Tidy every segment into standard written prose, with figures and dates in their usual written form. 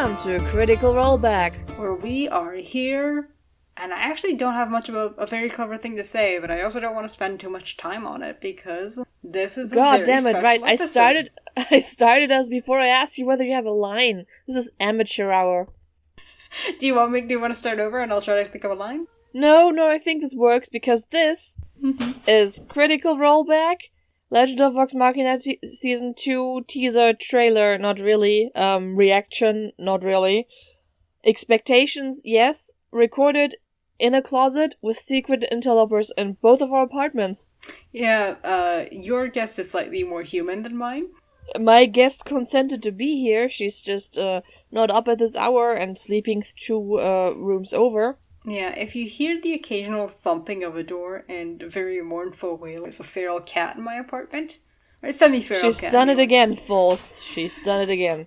Welcome to Critical Rollback, where we are here, and I actually don't have much of a very clever thing to say, but I also don't want to spend too much time on it because this is a very damn it, special right? episode. I started us before I asked you whether you have a line. This is amateur hour. Do you want to start over and I'll try to think of a line? No, I think this works because this is Critical Rollback, Legend of Vox Machina Season 2 teaser trailer, not really, reaction, not really, expectations, yes, recorded in a closet with secret interlopers in both of our apartments. Yeah, your guest is slightly more human than mine. My guest consented to be here. She's just not up at this hour and sleeping 2 rooms over. Yeah, if you hear the occasional thumping of a door and a very mournful wail, there's a feral cat in my apartment. Or a semi-feral cat. She's done it again, folks. She's done it again.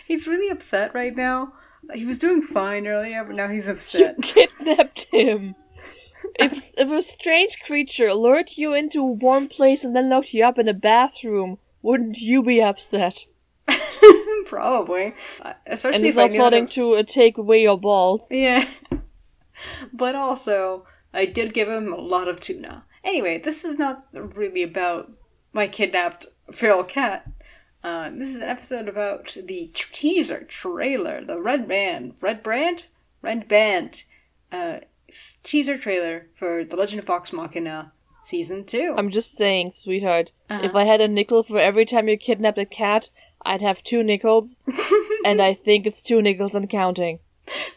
He's really upset right now. He was doing fine earlier, but now he's upset. You kidnapped him. If a strange creature lured you into a warm place and then locked you up in a bathroom, wouldn't you be upset? Probably. Especially and he's if I not plotting to take away your balls. Yeah. But also, I did give him a lot of tuna. Anyway, this is not really about my kidnapped feral cat. This is an episode about the teaser trailer, the Red Band teaser trailer for The Legend of Vox Machina Season 2. I'm just saying, sweetheart, if I had a nickel for every time you kidnapped a cat, I'd have 2 nickels, and I think it's 2 nickels and counting.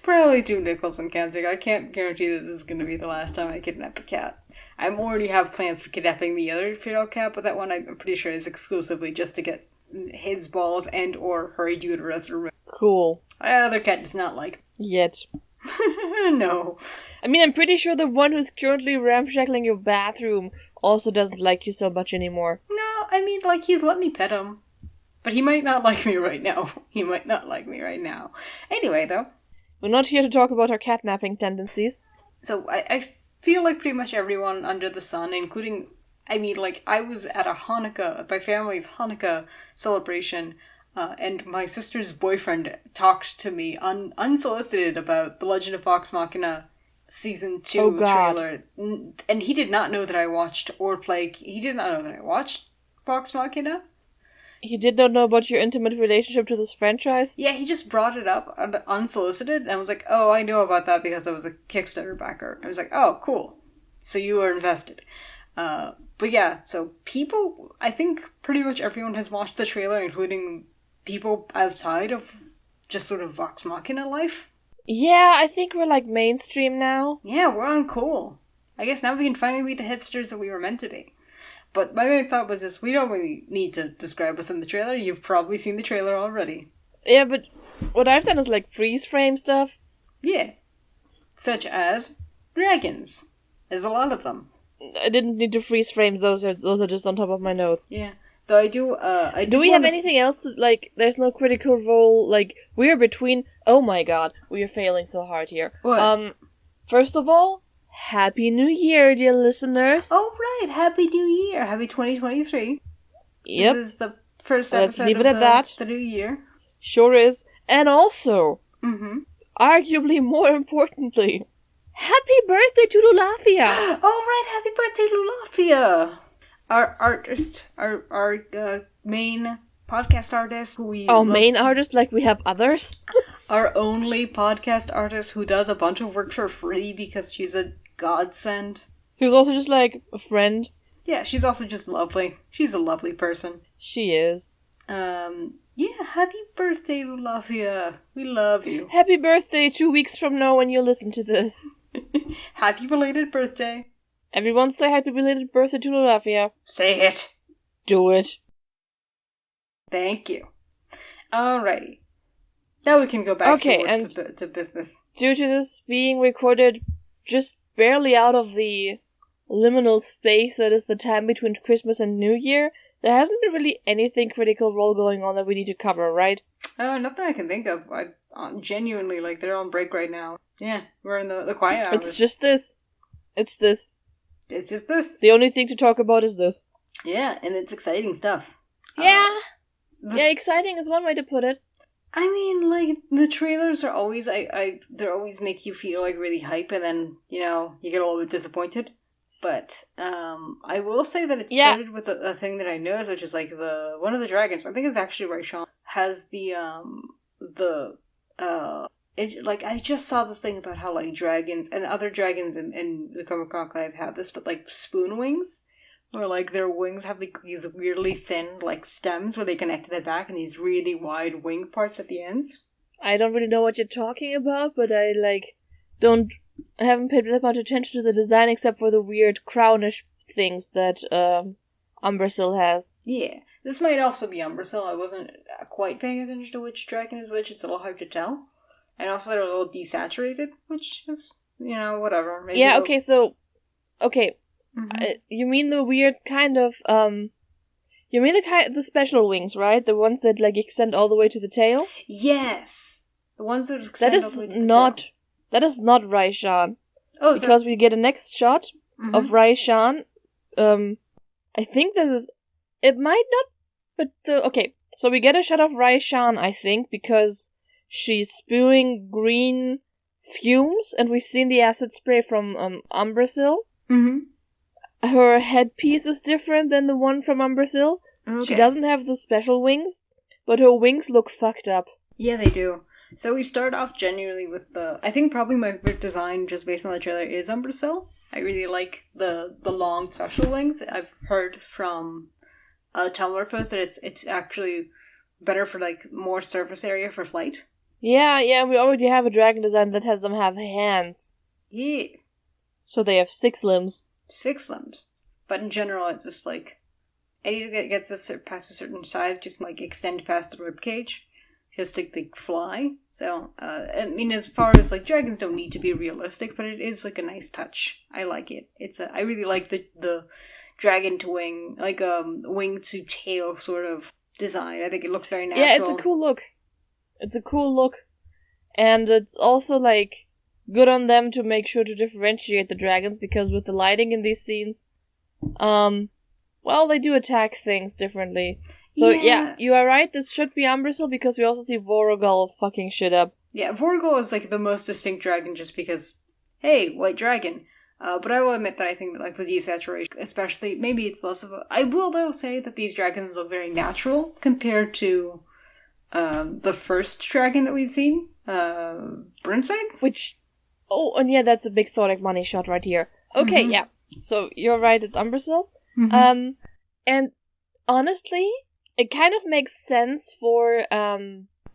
Probably 2 nickels and counting. I can't guarantee that this is going to be the last time I kidnap a cat. I already have plans for kidnapping the other feral cat, but that one I'm pretty sure is exclusively just to get his balls and or her uterus removed. Cool. That other cat does not like. Yet. No. I mean, I'm pretty sure the one who's currently ramshackling your bathroom also doesn't like you so much anymore. No, I mean, he's let me pet him. But he might not like me right now. Anyway, though. We're not here to talk about our catnapping tendencies. So, I feel like pretty much everyone under the sun, including... I was at my family's Hanukkah celebration, and my sister's boyfriend talked to me unsolicited about The Legend of Vox Machina Season 2 trailer. And he did not know that I watched he did not know that I watched Vox Machina. He did not know about your intimate relationship to this franchise? Yeah, he just brought it up unsolicited, and I was like, oh, I know about that because I was a Kickstarter backer. I was like, oh, cool. So you were invested. But yeah, so I think pretty much everyone has watched the trailer, including people outside of just sort of Vox Machina life. Yeah, I think we're mainstream now. Yeah, we're on cool. I guess now we can finally be the hipsters that we were meant to be. But my main thought was just, we don't really need to describe what's in the trailer. You've probably seen the trailer already. Yeah, but what I've done is freeze frame stuff. Yeah. Such as dragons. There's a lot of them. I didn't need to freeze frame those are just on top of my notes. Yeah. Though I do we have anything else there's no critical role, we're between oh my god, we are failing so hard here. What? First of all, Happy New Year, dear listeners. Oh right, Happy New Year. Happy 2023. Yep. This is the first episode Let's leave it at that. The new year. Sure is. And also, arguably more importantly, happy birthday to LULAFIA! Oh right, happy birthday LULAFIA! Our artist, our main podcast artist who we main artist, we have others? Our only podcast artist who does a bunch of work for free because she's a godsend. Who's also just a friend. Yeah, she's also just lovely. She's a lovely person. She is. Yeah, happy birthday, LULAFIA. We love you. Happy birthday 2 weeks from now when you listen to this. Happy belated birthday. Everyone say happy belated birthday to LULAFIA. Say it. Do it. Thank you. Alrighty. Now we can go back to business. Due to this being recorded just barely out of the liminal space that is the time between Christmas and New Year, there hasn't been really anything critical role going on that we need to cover, right? Nothing I can think of. Genuinely, they're on break right now. Yeah, we're in the quiet hours. It's just this. It's this. It's just this. The only thing to talk about is this. Yeah, and it's exciting stuff. Yeah. Yeah, exciting is one way to put it. I mean, like, the trailers are always, they always make you feel, like, really hype, and then, you get a little bit disappointed. But, I will say that it started with a thing that I noticed, which is, like, one of the dragons, I think it's actually Raishan, has I just saw this thing about how, like, dragons, and other dragons in the Comic Conclave have this, but, like, spoon wings, where, like, their wings have, like, these weirdly thin, like, stems where they connect to their back and these really wide wing parts at the ends. I don't really know what you're talking about, but I haven't paid that much attention to the design except for the weird crownish things that Umbrasyl has. Yeah. This might also be Umbrasyl. I wasn't quite paying attention to which dragon is which. It's a little hard to tell. And also they're a little desaturated, which is, whatever. Maybe okay. Mm-hmm. You mean the weird kind of, you mean the special wings, right? The ones that, like, extend all the way to the tail? Yes! The ones that extend all the way to the tail. That is not Raishan. Oh, because we get a next shot of Raishan. I think it might not, but, okay. So we get a shot of Raishan, I think, because she's spewing green fumes, and we've seen the acid spray from, Umbrasyl. Mm-hmm. Her headpiece is different than the one from Umbrasyl. Okay. She doesn't have the special wings, but her wings look fucked up. Yeah, they do. So we start off genuinely with I think probably my favorite design, just based on the trailer, is Umbrasyl. I really like the long special wings. I've heard from a Tumblr post that it's actually better for, like, more surface area for flight. Yeah, we already have a dragon design that has them have hands. Yeah. So they have 6 limbs. 6 limbs. But in general, it's just, like, anything that gets past a certain size, just, like, extend past the rib cage. Just to, like, fly. So, I mean, as far as, like, dragons don't need to be realistic, but it is, like, a nice touch. I like it. I really like the dragon to wing, like, wing to tail sort of design. I think it looks very natural. Yeah, it's a cool look. And it's also, like, good on them to make sure to differentiate the dragons, because with the lighting in these scenes, they do attack things differently. So, yeah, you are right, this should be Umbrasyl, because we also see Vorogol fucking shit up. Yeah, Vorogol is, like, the most distinct dragon just because, hey, white dragon. But I will admit that I think that, like, the desaturation, especially, maybe it's less of I will, though, say that these dragons look very natural compared to the first dragon that we've seen, Brimscythe? And yeah, that's a big Thoric money shot right here. Okay, yeah. So, you're right, it's Umbrasyl. Mm-hmm. And honestly, it kind of makes sense for,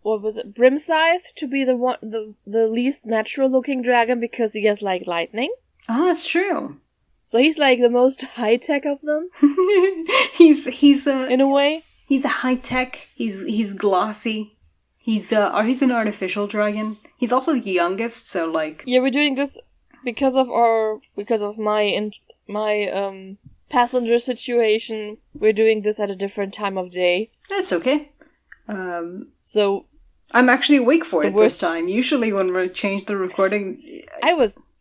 Brimscythe to be the least natural looking dragon, because he has, like, lightning. Oh, that's true. So he's, like, the most high-tech of them. he's in a way. He's a high-tech, he's glossy. He's an artificial dragon. He's also the youngest, so, like... Yeah, we're doing this because of my passenger situation. We're doing this at a different time of day. That's okay. So... I'm actually awake for it this time. Usually when we change the recording...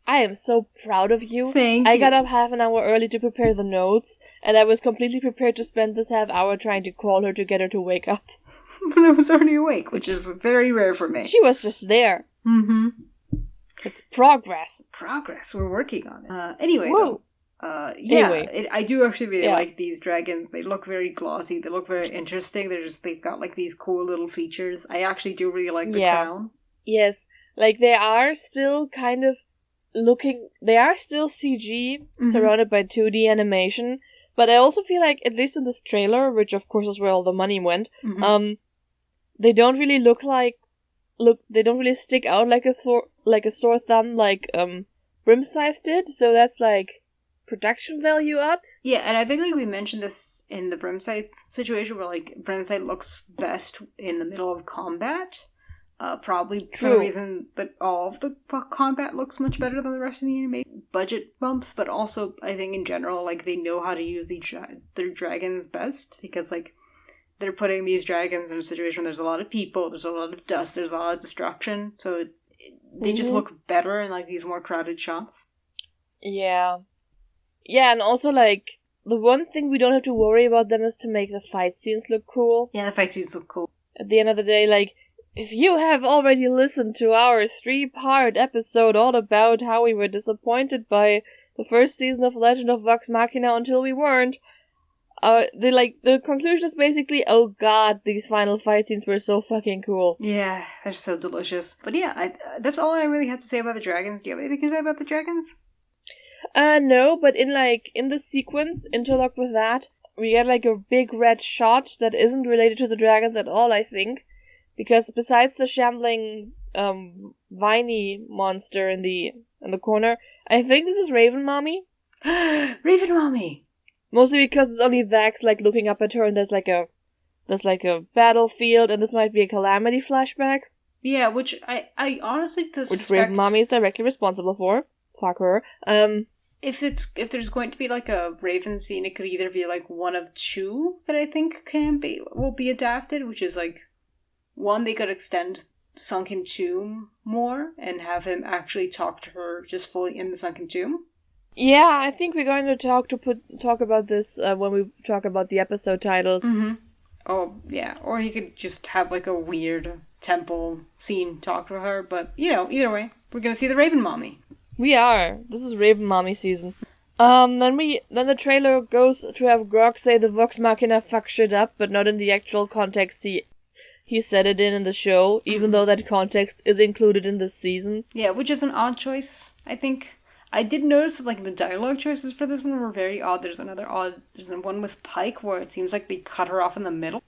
I am so proud of you. Thank you. I got up half an hour early to prepare the notes, and I was completely prepared to spend this half hour trying to call her to get her to wake up. But I was already awake, which is very rare for me. She was just there. Mm-hmm. It's progress. We're working on it. Anyway, though. I do actually really like these dragons. They look very glossy. They look very interesting. They've got, like, these cool little features. I actually do really like the crown. Yes. Like, they are still kind of they are still CG, surrounded by 2D animation, but I also feel like, at least in this trailer, which of course is where all the money went, they don't really they don't really stick out like a sore thumb like Brimscythe did, so that's, like, production value up. Yeah, and I think, like, we mentioned this in the Brimscythe situation, where, like, Brimscythe looks best in the middle of combat. Probably for the reason that all of the combat looks much better than the rest of the animation. Budget bumps, but also, I think in general, like, they know how to use their dragons best, because, like, they're putting these dragons in a situation where there's a lot of people, there's a lot of dust, there's a lot of destruction, so they just look better in, like, these more crowded shots. Yeah. Yeah, and also, like, the one thing we don't have to worry about them is to make the fight scenes look cool. Yeah, the fight scenes look cool. At the end of the day, like, if you have already listened to our 3-part episode all about how we were disappointed by the first season of Legend of Vox Machina until we weren't, the conclusion is basically, oh god, these final fight scenes were so fucking cool. Yeah, they're so delicious. But yeah, that's all I really have to say about the dragons. Do you have anything to say about the dragons? No, but in the sequence, interlocked with that, we get a big red shot that isn't related to the dragons at all, I think. Because besides the shambling, viney monster in the corner, I think this is Raven Mommy. Raven Mommy! Mostly because it's only Vax, looking up at her and there's a battlefield and this might be a Calamity flashback. Yeah, which I honestly suspect... Which Raven Mommy is directly responsible for. Fuck her. If there's going to be a Raven scene, it could either be one of two that I think will be adapted, which is one, they could extend Sunken Tomb more and have him actually talk to her just fully in the Sunken Tomb. Yeah, I think we're going to talk about this when we talk about the episode titles. Mm-hmm. Oh, yeah. Or he could just have a weird temple scene talk to her, but either way, we're gonna see the Raven Mommy. We are. This is Raven Mommy season. Then the trailer goes to have Grog say the Vox Machina fuck shit up, but not in the actual context he said it in the show, even though that context is included in this season. Yeah, which is an odd choice, I think. I did notice that, the dialogue choices for this one were very odd. There's one with Pike where it seems like they cut her off in the middle.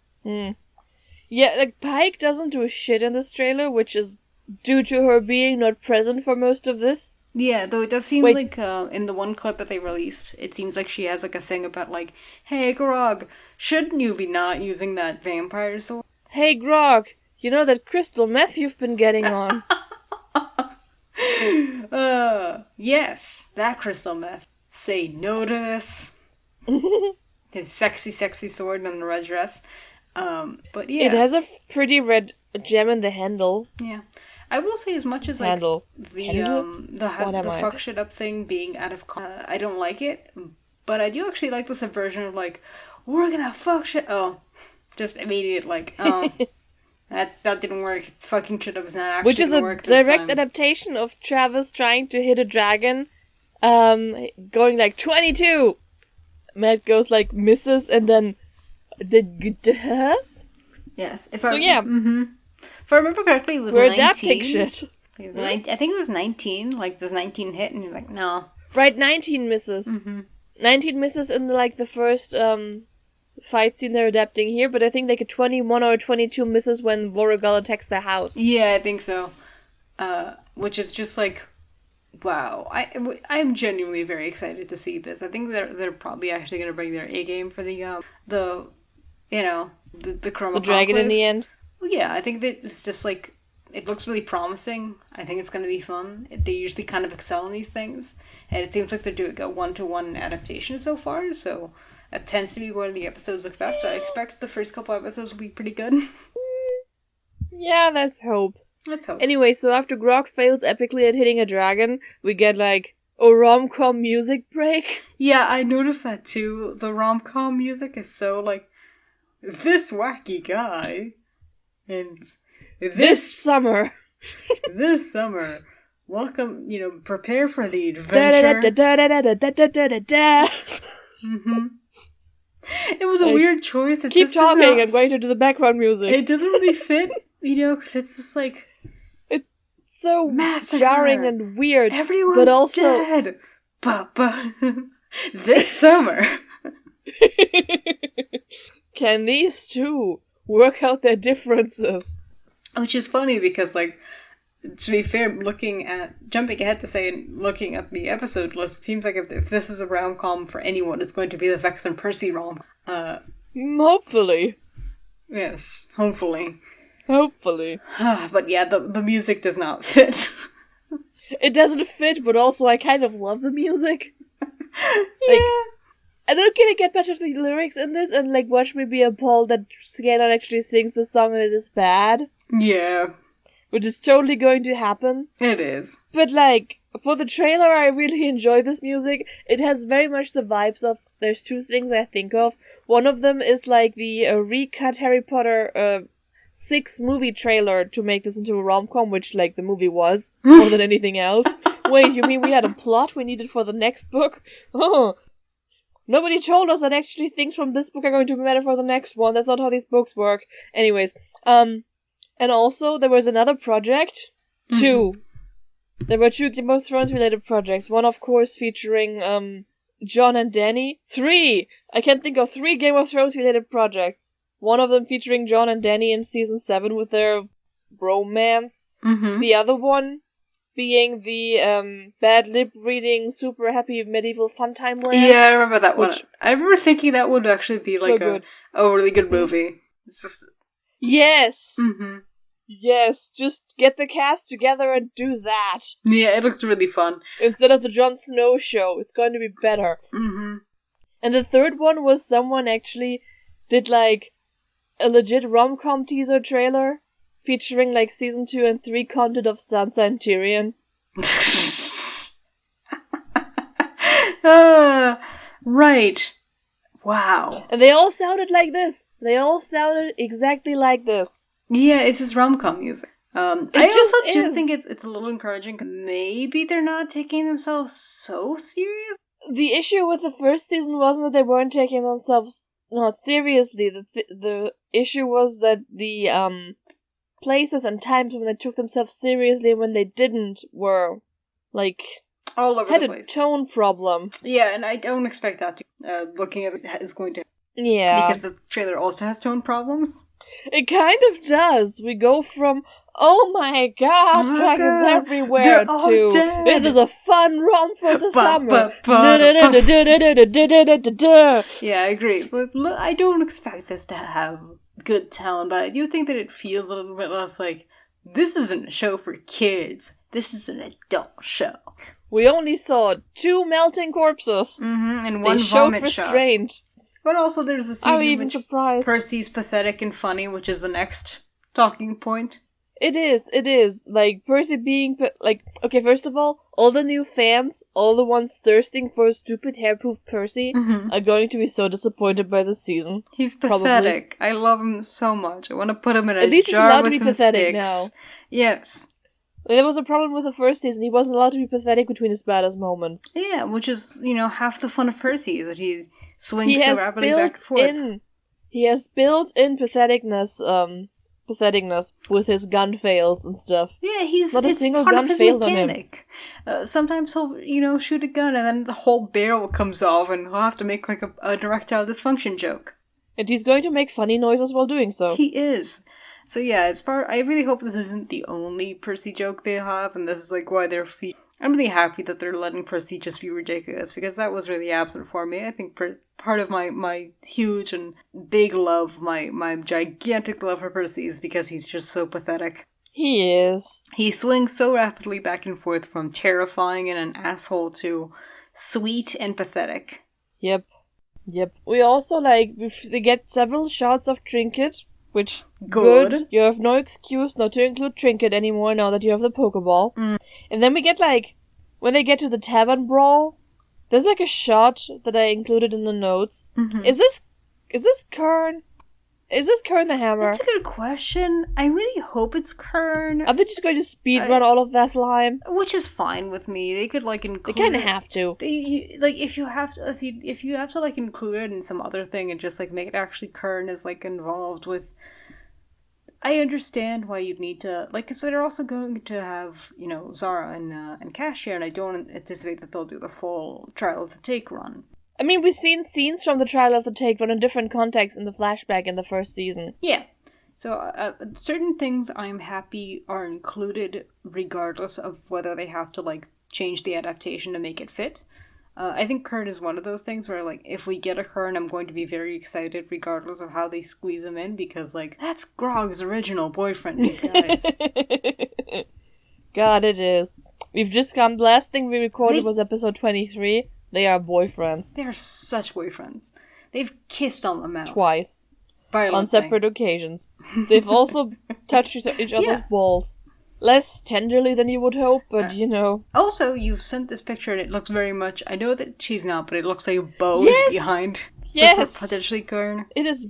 Yeah, Pike doesn't do shit in this trailer, which is due to her being not present for most of this. Yeah, though it does seem in the one clip that they released, it seems like she has a thing about hey Grog, shouldn't you be not using that vampire sword? Hey Grog, you know that crystal meth you've been getting on? Yes, that crystal meth. Say no to this. His sexy, sexy sword and the red dress. But yeah. It has a pretty red gem in the handle. Yeah. I will say as much as handle. The fuck shit up thing being out of I don't like it, but I do actually like the subversion of we're gonna fuck shit. Oh, just immediate that didn't work. Fucking shit up is not actually gonna work this time. Which is a direct adaptation of Travis trying to hit a dragon, going 22. Matt goes misses and then Yes. If I remember correctly, it was We're 19. Adapting shit. I think it was 19. Does 19 hit? And you're no. Right, 19 misses. 19 misses in the first fight scene they're adapting here, but I think a 21 or 22 misses when Voragal attacks the house. Yeah, I think so. Which is just wow. I'm genuinely very excited to see this. I think they're probably actually going to bring their A game for the Chroma The dragon in the end. Well, yeah, I think that it's just it looks really promising. I think it's going to be fun. They usually kind of excel in these things, and it seems like they're doing a 1-to-1 adaptation so far, so it tends to be where the episodes look best, so I expect the first couple episodes will be pretty good. Yeah, let's hope. Let's hope. Anyway, so after Grog fails epically at hitting a dragon, we get a rom-com music break. Yeah, I noticed that too. The rom-com music is so this wacky guy, and this summer. This summer. Welcome, prepare for the adventure. It was a weird choice. Keep talking, I'm going to do the background music. It doesn't really fit, because it's just it's so massacre. Jarring and weird. Everyone's but also dead. This summer. Can these two work out their differences? Which is funny because, to be fair, jumping ahead to say, and looking at the episode list, it seems like if this is a rom-com for anyone, it's going to be the Vex and Percy rom. Hopefully. Yes, hopefully. Hopefully. But yeah, the music does not fit. It doesn't fit, but also I kind of love the music. Yeah. I don't get much of the lyrics in this, and watch me be appalled that Scanlan actually sings the song and it is bad. Yeah. Which is totally going to happen. It is. But for the trailer, I really enjoy this music. It has very much the vibes of, there's two things I think of. One of them is the recut Harry Potter 6-movie trailer to make this into a rom-com, which, like, the movie was, more than anything else. Wait, you mean we had a plot we needed for the next book? Oh, nobody told us that actually things from this book are going to be better for the next one. That's not how these books work. Anyways, and also, there was another project. 2. There were 2 Game of Thrones related projects. One, of course, featuring, Jon and Dany. 3! I can think of 3 Game of Thrones related projects. One of them featuring Jon and Dany in season 7 with their bromance. The other one being the bad lip reading, super happy medieval fun time land. Yeah, I remember that one. I remember thinking that would actually be like so a really good movie. It's just... Yes! Yes, just get the cast together and do that. Yeah, it looks really fun. Instead of the Jon Snow show, it's going to be better. And the third one was someone actually did like a legit rom-com teaser trailer featuring like season 2 and 3 content of Sansa and Tyrion. Right. Wow. And they all sounded like this. They all sounded exactly like this. Yeah, it's his rom-com music. I also do think it's a little encouraging. Maybe they're not taking themselves so serious. The issue with the first season wasn't that they weren't taking themselves not seriously. The issue was that the places and times when they took themselves seriously and when they didn't were like all over the place. Had a tone problem. Yeah, and I don't expect that to looking at it is going to. Yeah, because the trailer also has tone problems. It kind of does. We go from, oh my god, dragons everywhere, to, this is a fun romp for the summer. Yeah, I agree. So, I don't expect this to have good tone, but I do think that it feels a little bit less like, this isn't a show for kids. This is an adult show. We only saw 2 melting corpses. And one vomit shot. Restraint. But also there's a scene I'm in even which surprised. Percy's pathetic and funny, which is the next talking point. It is. Like, Percy being, okay, first of all the new fans, all the ones thirsting for a stupid hairproof Percy, are going to be so disappointed by this season. He's pathetic. Probably. I love him so much. I want to put him in At least jar with he's some allowed to be pathetic sticks. now. Yes. There was a problem with the first season. He wasn't allowed to be pathetic between his baddest moments. Yeah, which is, half the fun of Percy, is that he swings so rapidly back and forth. He has built in patheticness with his gun fails and stuff. Yeah, not a single part gun of his failed mechanic. on him. Sometimes he'll, shoot a gun and then the whole barrel comes off and he'll have to make like a erectile dysfunction joke. And he's going to make funny noises while doing so. He is. So yeah, I really hope this isn't the only Percy joke they have, and this is like why they're I'm really happy that they're letting Percy just be ridiculous, because that was really absent for me. I think part of my huge and big love, my gigantic love for Percy is because he's just so pathetic. He is. He swings so rapidly back and forth from terrifying and an asshole to sweet and pathetic. Yep. We also, they get several shots of Trinket, which, good. You have no excuse not to include Trinket anymore now that you have the Pokeball. And then we get, when they get to the tavern brawl, there's, a shot that I included in the notes. Is this Kern? Is this Kern the Hammer? That's a good question. I really hope it's Kern. Are they just going to speedrun all of Vasselheim? Which is fine with me. They could include. They kind of have to. If you have to include it in some other thing and just make it actually Kern is involved with. I understand why you'd need to because they're also going to have Zara and Cassia, and I don't anticipate that they'll do the full Trial of the Take run. I mean, we've seen scenes from the Trial of the Take run in different contexts in the flashback in the first season. Yeah. So certain things I'm happy are included regardless of whether they have to change the adaptation to make it fit. I think Kern is one of those things where if we get a Kern, I'm going to be very excited regardless of how they squeeze him in, because that's Grog's original boyfriend, you guys. God, it is. We've just come. The last thing we recorded was episode 23. They are boyfriends. They are such boyfriends. They've kissed on the mouth. Twice. On separate occasions. They've also touched each other's balls. Less tenderly than you would hope, but Also, you've sent this picture and it looks very much. I know that she's not, but it looks like Bo is behind. Yes! Potentially Kern. It is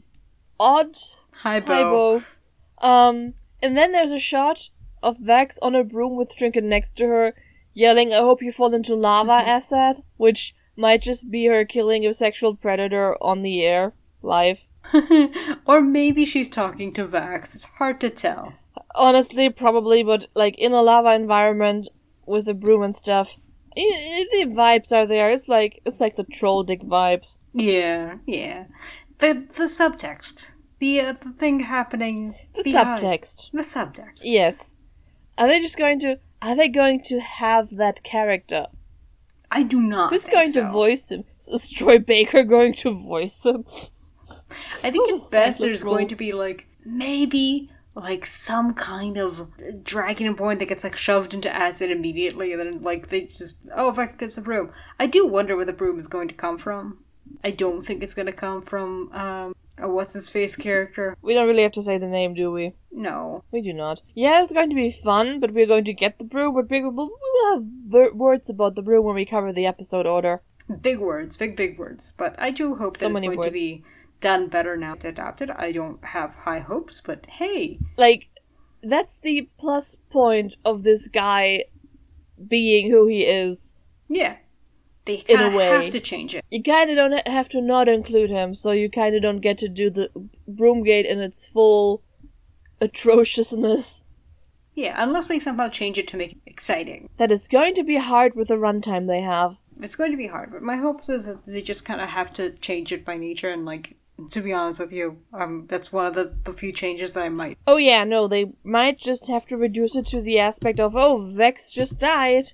odd. Hi, Bo. And then there's a shot of Vex on a broom with Trinket next to her, yelling, "I hope you fall into lava, Assad," which might just be her killing a sexual predator on the air, live. Or maybe she's talking to Vax. It's hard to tell. Honestly, probably, but like in a lava environment with a broom and stuff, the vibes are there. It's like the troll dick vibes. Yeah. The subtext. The thing happening. The behind. subtext. The subtext. Yes. Are they going to have that character? I do not. Who's going to voice him? Is Troy Baker going to voice him? I think at best there's going to be like maybe like some kind of dragon point that gets like shoved into acid immediately, and then like they just Vex gets the broom. I do wonder where the broom is going to come from. I don't think it's going to come from a what's his face character. We don't really have to say the name, do we? No, we do not. Yeah, it's going to be fun, but we're going to get the broom. But we'll have words about the broom when we cover the episode order. Big words, big words. But I do hope that it's going to be done better now to adapt it. I don't have high hopes, but hey. Like, that's the plus point of this guy being who he is. Yeah. They kind of have to change it. You kind of don't have to not include him, so you kind of don't get to do the Broomgate in its full atrociousness. Yeah, unless they somehow change it to make it exciting. That is going to be hard with the runtime they have. It's going to be hard, but my hopes is that they just kind of have to change it by nature, and like, to be honest with you, that's one of the few changes that I might. Oh yeah, no, they might just have to reduce it to the aspect of, Vex just died.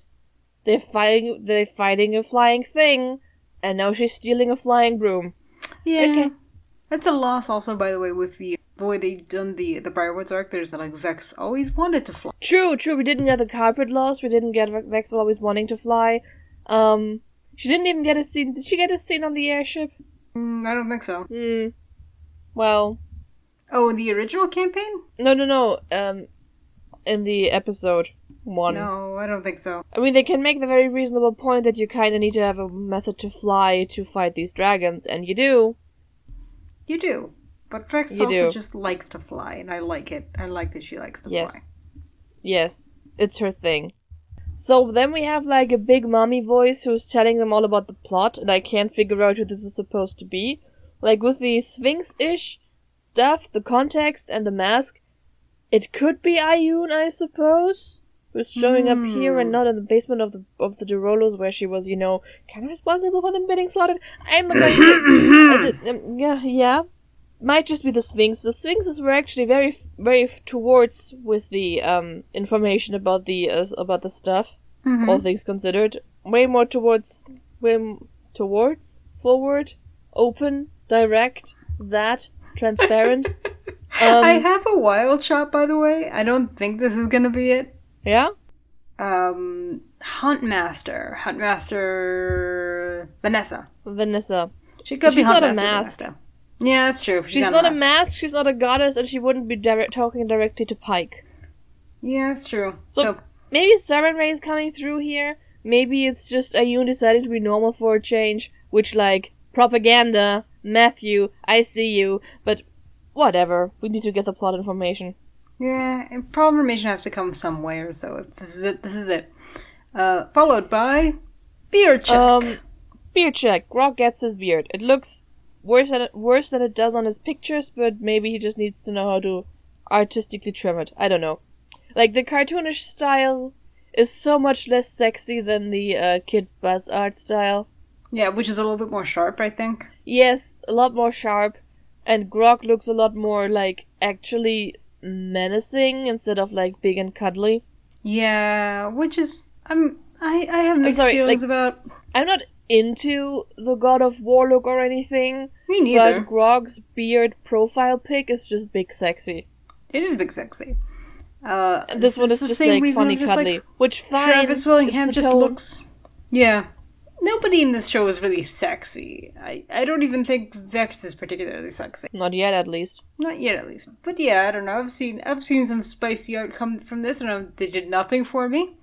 They're fighting a flying thing, and now she's stealing a flying broom. Yeah. Okay. That's a loss also, by the way, with the way they've done the Briarwoods arc. There's like Vex always wanted to fly. True. We didn't get the carpet loss. We didn't get Vex always wanting to fly. She didn't even get a scene. Did she get a scene on the airship? I don't think so. Well. Oh, in the original campaign? No. In the episode 1. No, I don't think so. I mean, they can make the very reasonable point that you kind of need to have a method to fly to fight these dragons, and you do. You do. But Vex also just likes to fly, and I like it. I like that she likes to fly. Yes, it's her thing. So then we have like a big mommy voice who's telling them all about the plot, and I can't figure out who this is supposed to be. Like with the Sphinx-ish stuff, the context, and the mask, it could be Ayun, I suppose, who's showing up here and not in the basement of the Durolos, where she was, kind of responsible for them getting slaughtered. I'm going to... yeah. Might just be the Sphinx. The Sphinxes were actually very, very towards with the information about the stuff. All things considered, way more towards, forward, open, direct, transparent. I have a wild shot, by the way. I don't think this is gonna be it. Yeah. Huntmaster Vanessa. She could be Huntmaster not a mask. Vanessa. Yeah, that's true. She's not a mask, she's not a goddess, and she wouldn't be talking directly to Pike. Yeah, that's true. So maybe Saren Ray is coming through here. Maybe it's just Ayun deciding to be normal for a change, which, like, propaganda, Matthew, I see you, but whatever. We need to get the plot information. Yeah, and plot information has to come somewhere, so this is it. Followed by beard check. Beard check. Grog gets his beard. It looks worse than it does on his pictures, but maybe he just needs to know how to artistically trim it. I don't know. Like, the cartoonish style is so much less sexy than the Kid Buzz art style. Yeah, which is a little bit more sharp, I think. Yes, a lot more sharp. And Grog looks a lot more, like, actually menacing instead of, like, big and cuddly. Yeah, which is... I have mixed feelings about... I'm not into the God of War look or anything. Me neither. But Grog's beard profile pic is just big sexy. It is big sexy. And this one is just like funny cuddly. Like, which fine. Travis Willingham just looks... Yeah. Nobody in this show is really sexy. I don't even think Vex is particularly sexy. Not yet, at least. Not yet, at least. But yeah, I don't know. I've seen some spicy art come from this, and they did nothing for me.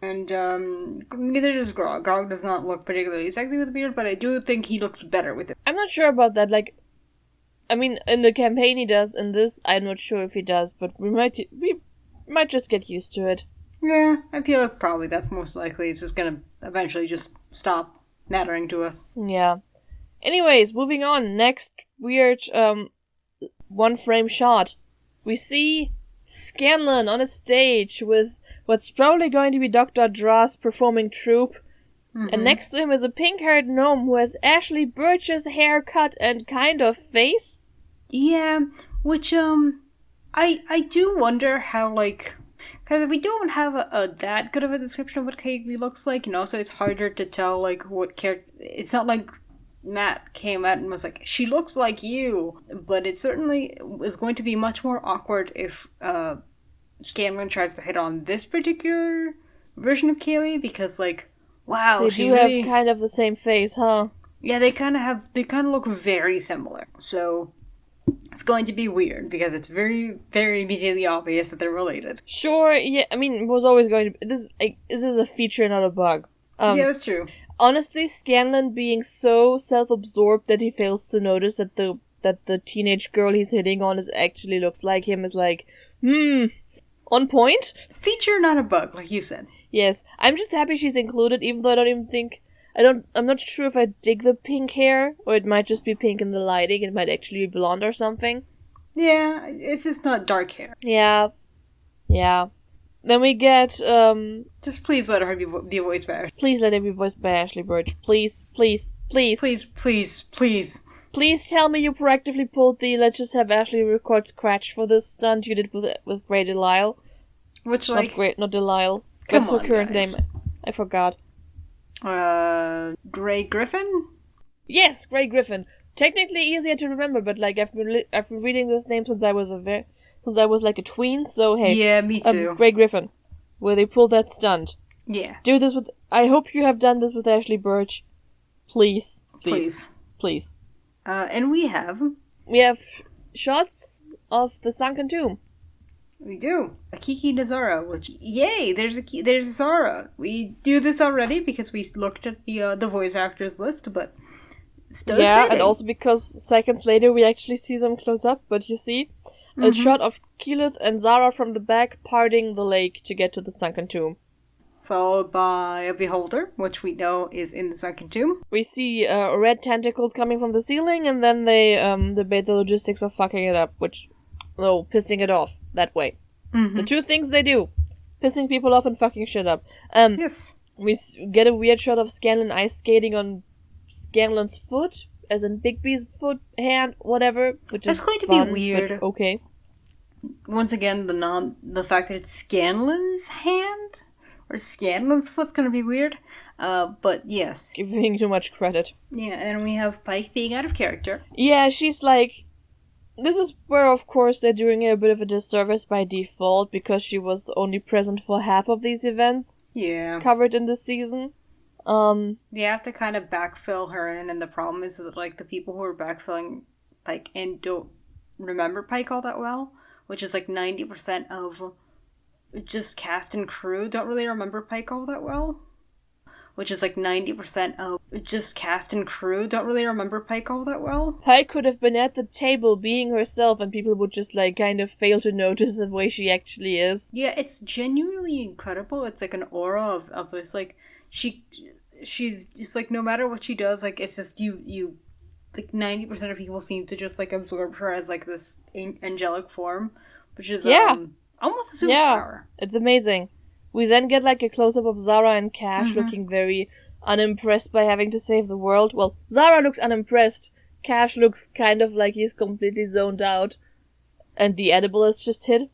And neither does Grog. Grog does not look particularly sexy with a beard, but I do think he looks better with it. I'm not sure about that. Like, I mean, in the campaign he does. In this, I'm not sure if he does, but we might just get used to it. Yeah, I feel like probably that's most likely. It's just gonna eventually just stop mattering to us. Yeah. Anyways, moving on. Next weird one-frame shot. We see Scanlan on a stage with what's probably going to be Dr. Dross performing troupe. Mm-hmm. And next to him is a pink-haired gnome who has Ashley Birch's haircut and kind of face. Yeah, which, I do wonder how, like, because we don't have a that good of a description of what Katie looks like, so it's harder to tell, like, what character. It's not like Matt came out and was like, she looks like you, but it certainly is going to be much more awkward if Scanlan tries to hit on this particular version of Kaylee, because, like, wow, they do really have kind of the same face, huh? Yeah, they kind of look very similar. So it's going to be weird because it's very, very immediately obvious that they're related. Sure, yeah. I mean, it was always going to be. This is a feature, not a bug. Yeah, that's true. Honestly, Scanlan being so self-absorbed that he fails to notice that the teenage girl he's hitting on actually looks like him is like, on point. Feature, not a bug, like you said. Yes, I'm just happy she's included, even though I'm not sure if I dig the pink hair, or it might just be pink in the lighting, it might actually be blonde or something. Yeah, it's just not dark hair. Yeah. Then we get, just please let her be voiced by Ashley. Please let her be voiced by Ashley Birch. Please. Please, please. Please tell me you proactively pulled the let's just have Ashley record scratch for this stunt you did with Grey Delisle. Which, like... Not Delisle. What's her current name? I forgot. Grey Griffin? Yes, Grey Griffin. Technically easier to remember, but like I've been reading this name since I was like a tween. So hey, yeah, me too. Grey Griffin, where they pulled that stunt. Yeah. Do this with. I hope you have done this with Ashley Birch. Please. And we have shots of the sunken tomb. We do. A Kiki Nazara, which, yay, there's Zara. We do this already because we looked at the voice actors list, but still exciting. And also because seconds later we actually see them close up, but you see a shot of Keyleth and Zara from the back parting the lake to get to the sunken tomb. Followed by a beholder, which we know is in the sunken tomb. We see red tentacles coming from the ceiling, and then they debate the logistics of fucking it up, pissing it off that way. The two things they do. Pissing people off and fucking shit up. Yes. We get a weird shot of Scanlan ice skating on Scanlan's foot, as in Bigby's foot, hand, whatever. That's going to be weird. Okay. Once again, the fact that it's Scanlan's hand or Scanlan's foot's going to be weird. But yes. Giving too much credit. Yeah, and we have Pike being out of character. Yeah, she's like... This is where, of course, they're doing her a bit of a disservice by default, because she was only present for half of these events. Yeah. Covered in this season. They have to kind of backfill her in, and the problem is that, like, the people who are backfilling Pike and don't remember Pike all that well, which is like 90% of just cast and crew don't really remember Pike all that well. Which is like 90% of just cast and crew don't really remember Pike all that well. Pike could have been at the table being herself, and people would just like kind of fail to notice the way she actually is. Yeah, it's genuinely incredible. It's like an aura of this, like, she's just like, no matter what she does, like, it's just you like 90% of people seem to just like absorb her as like this angelic form, which is almost a superpower. Yeah, it's amazing. We then get like a close-up of Zara and Cash looking very unimpressed by having to save the world. Well, Zara looks unimpressed. Cash looks kind of like he's completely zoned out. And the edible is just hit.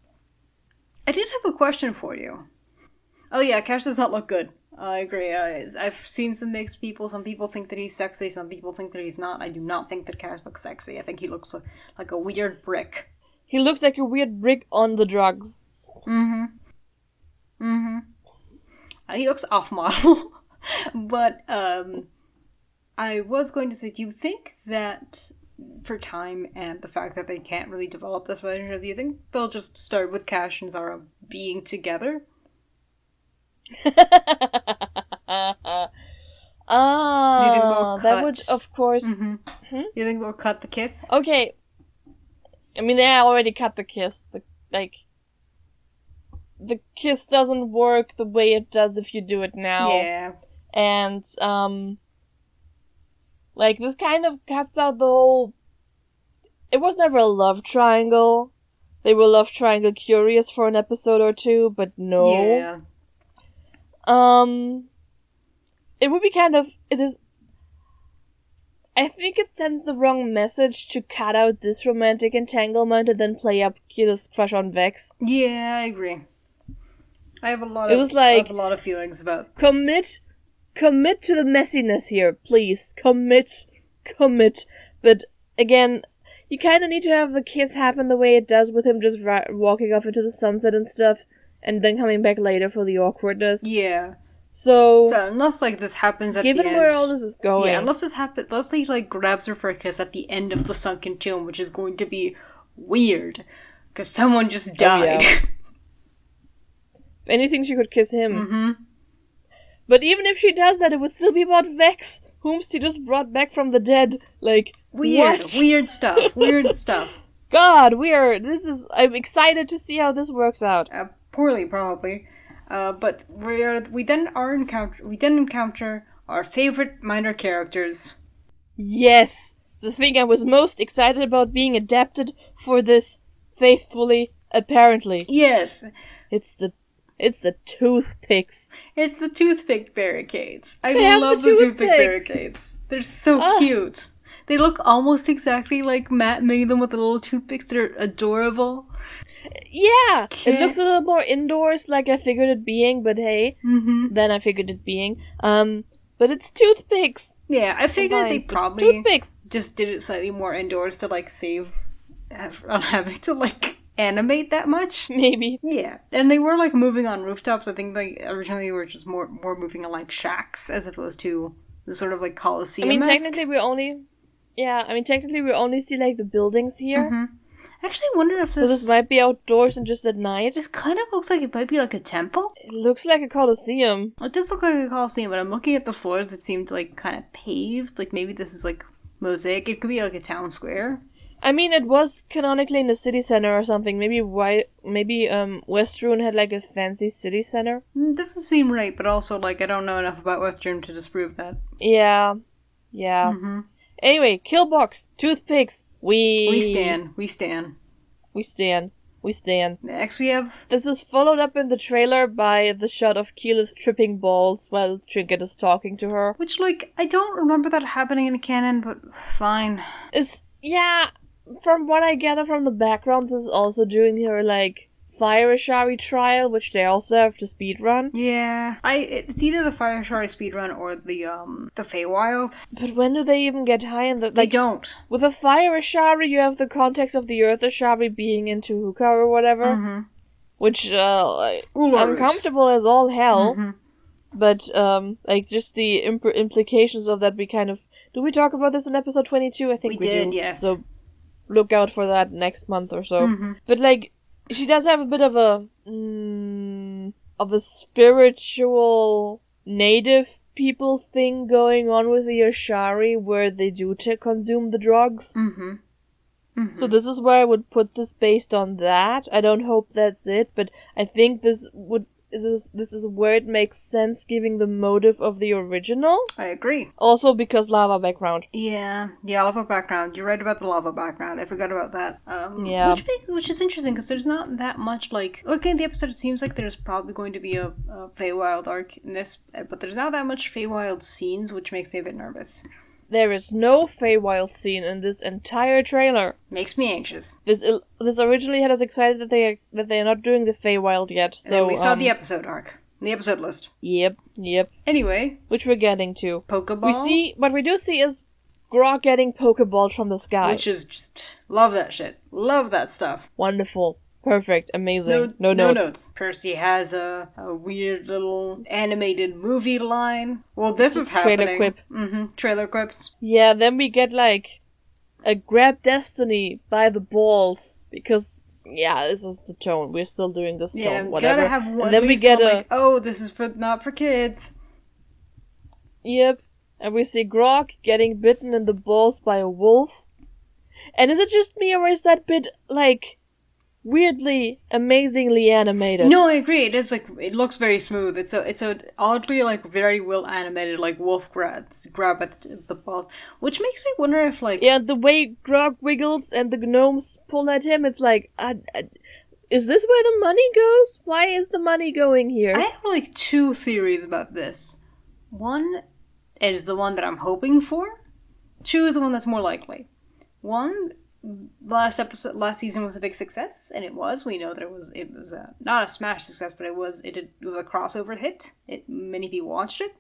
I did have a question for you. Oh yeah, Cash does not look good. I agree. I've seen some mixed people. Some people think that he's sexy. Some people think that he's not. I do not think that Cash looks sexy. I think he looks like a weird brick. He looks like a weird brick on the drugs. He looks off-model. But, I was going to say, do you think that for time and the fact that they can't really develop this relationship, do you think they'll just start with Cash and Zara being together? That would, of course... You think they'll cut the kiss? Okay, I mean, they already cut the kiss. The kiss doesn't work the way it does if you do it now. Yeah. And, this kind of cuts out the whole... It was never a love triangle. They were love triangle curious for an episode or two, but no. Yeah. It would be it is... I think it sends the wrong message to cut out this romantic entanglement and then play up Kira's crush on Vex. Yeah, I agree. I have a lot of feelings about... Commit to the messiness here, please. Commit. But, again, you kind of need to have the kiss happen the way it does with him just walking off into the sunset and stuff, and then coming back later for the awkwardness. Yeah. So unless, this happens at the end... Given where all this is going... Yeah, unless he, grabs her for a kiss at the end of the sunken tomb, which is going to be weird, because someone just died. Oh, yeah. If anything, she could kiss him. Mm-hmm. But even if she does that, it would still be about Vex, whom she just brought back from the dead. Weird stuff. God, I'm excited to see how this works out. Poorly, probably. But we then encounter our favorite minor characters. Yes! The thing I was most excited about being adapted for this faithfully, apparently. Yes. It's the toothpicks. It's the toothpick barricades. I love the toothpick barricades. They're so cute. They look almost exactly like Matt made them with the little toothpicks. They're adorable. Yeah! It looks a little more indoors like I figured it being, but hey, then I figured it being. But it's toothpicks! Yeah, I figured they probably just did it slightly more indoors to, save on having to, animate that much. Maybe. Yeah. And they were, moving on rooftops. I think, originally they were just more moving on, shacks as opposed to the sort of, Coliseum-esque. Technically we only see, the buildings here. Mm-hmm. I actually wonder if this... So this might be outdoors and just at night? This kind of looks like it might be a temple. It looks like a coliseum. It does look like a coliseum, but I'm looking at the floors. It seems kind of paved. Maybe this is mosaic. It could be a town square. I mean, it was canonically in the city center or something. Maybe Westruun had a fancy city center. This doesn't seem right, but also I don't know enough about Westruun to disprove that. Yeah. Mm-hmm. Anyway, Killbox, toothpicks. We stand. Next we have... This is followed up in the trailer by the shot of Keyleth tripping balls while Trinket is talking to her. Which, I don't remember that happening in canon, but fine. From what I gather from the background, this is also during her, Fire Ashari trial, which they also have to speedrun. Yeah. It's either the Fire Ashari speedrun or the Feywild. But when do they even get high in the... They don't. With the Fire Ashari, you have the context of the Earth Ashari being into hookah or whatever. Which, uncomfortable as all hell. But, just the implications of that we kind of... Did we talk about this in episode 22? I think we did, yes. So, look out for that next month or so. But, she does have a bit of a spiritual native people thing going on with the Ashari where they do consume the drugs. So this is where I would put this based on that. I don't hope that's it, but I think this is where it makes sense given the motive of the original. I agree. Also because lava background. Yeah, lava background. You're right about the lava background. I forgot about that. Yeah. Which is interesting because there's not that much looking at the episode, it seems like there's probably going to be a Feywild arc in this, but there's not that much Feywild scenes, which makes me a bit nervous. There is no Feywild scene in this entire trailer. Makes me anxious. This originally had us excited that they are not doing the Feywild yet. So and we saw the episode arc, the episode list. Yep. Anyway, which we're getting to. Pokeball. What we do see is Grok getting Pokeballs from the sky, which is just love that shit. Love that stuff. Wonderful. Perfect. Amazing. No notes. Percy has a weird little animated movie line. Well, this is happening. Trailer quip. Trailer quips. Yeah, then we get a grab Destiny by the balls because this is the tone. We're still doing this tone. Whatever. Gotta have one. And then we get this is not for kids. Yep. And we see Grok getting bitten in the balls by a wolf. And is it just me, or is that bit, like, weirdly, amazingly animated? No, I agree. It is, like, it looks very smooth. It's a oddly, like, very well animated, like, wolf grab at the balls. Which makes me wonder if, like... Yeah, the way Grog wiggles and the gnomes pull at him, it's like, is this where the money goes? Why is the money going here? I have, like, two theories about this. One is the one that I'm hoping for. Two is the one that's more likely. One, last season was a big success, and it was. We know that it was not a smash success, but it was a crossover hit. Many people watched it.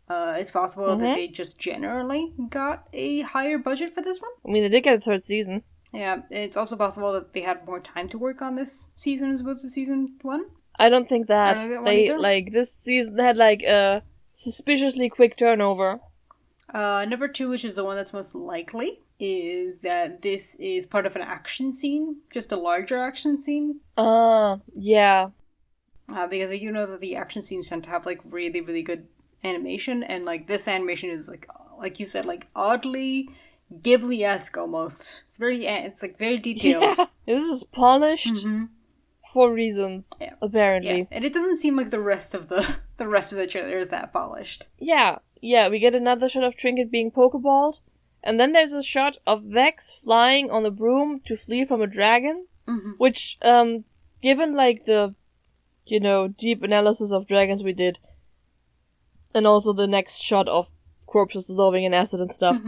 It's possible that they just generally got a higher budget for this one. I mean, they did get a third season. Yeah, it's also possible that they had more time to work on this season as opposed to season 1. I don't think that. This season had, like, a suspiciously quick turnover. Number 2, which is the one that's most likely, is that this is part of an action scene. Just a larger action scene. Yeah. Because you know that the action scenes tend to have, like, really, really good animation, and, like, this animation is, like you said, like, oddly Ghibli-esque almost. It's like very detailed. Yeah, this is polished for reasons, apparently. Yeah, and it doesn't seem like the rest of the trailer is that polished. Yeah, we get another shot of Trinket being pokeballed, and then there's a shot of Vex flying on a broom to flee from a dragon, which, given, like, the, deep analysis of dragons we did, and also the next shot of corpses dissolving in acid and stuff,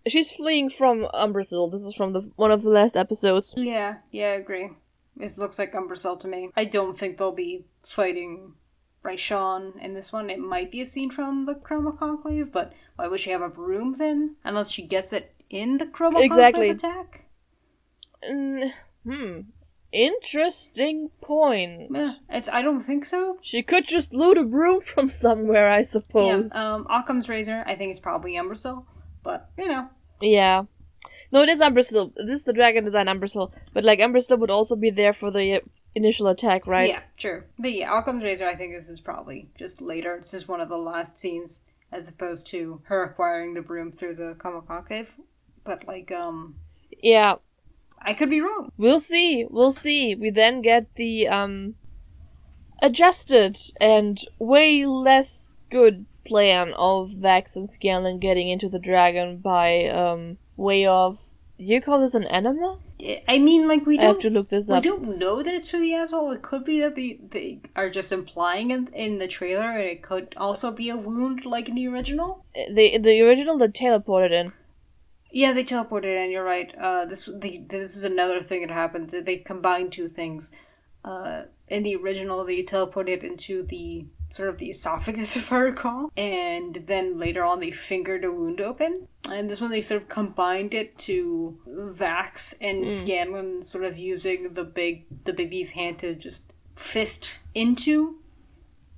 she's fleeing from Umbrasyl. This is from one of the last episodes. Yeah, I agree. This looks like Umbrasyl to me. I don't think they'll be fighting Raishan in this one. It might be a scene from the Chroma Conclave, but why would she have a broom then? Unless she gets it in the Chroma Conclave attack? Interesting point. Yeah, I don't think so. She could just loot a broom from somewhere, I suppose. Yeah, Occam's razor, I think it's probably Umbrasyl, but, Yeah. No, it is Umbrasyl. This is the dragon design Umbrasyl. But, like, Umbrasyl would also be there for the initial attack, right? Yeah, sure. But yeah, Occam's razor, I think this is probably just later. It's just one of the last scenes, as opposed to her acquiring the broom through the Chroma Conclave. But, like, yeah. I could be wrong. We'll see. We then get the, adjusted and way less good plan of Vex and Scanlan getting into the dragon by, way of... Do you call this an enema? I mean, like, I have to look this up. We don't know that it's for the asshole. It could be that they are just implying it in the trailer, and it could also be a wound, like in the original. The original, they teleported in. Yeah, they teleported in, you're right. This is another thing that happened. They combined two things. In the original, they teleported into the sort of the esophagus, if I recall, and then later on they fingered a wound open. And this one they sort of combined it to Vax and Scanlan sort of using the baby's hand to just fist into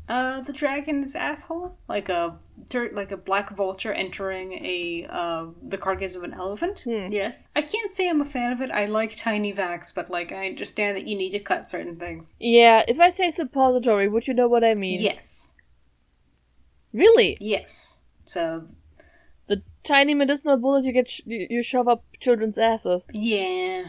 the dragon's asshole, like a black vulture entering the carcass of an elephant. Yes. I can't say I'm a fan of it. I like tiny Vax, but like I understand that you need to cut certain things. Yeah, if I say suppository, would you know what I mean? Yes. Really? Yes. So the tiny medicinal bullet you shove up children's asses. Yeah.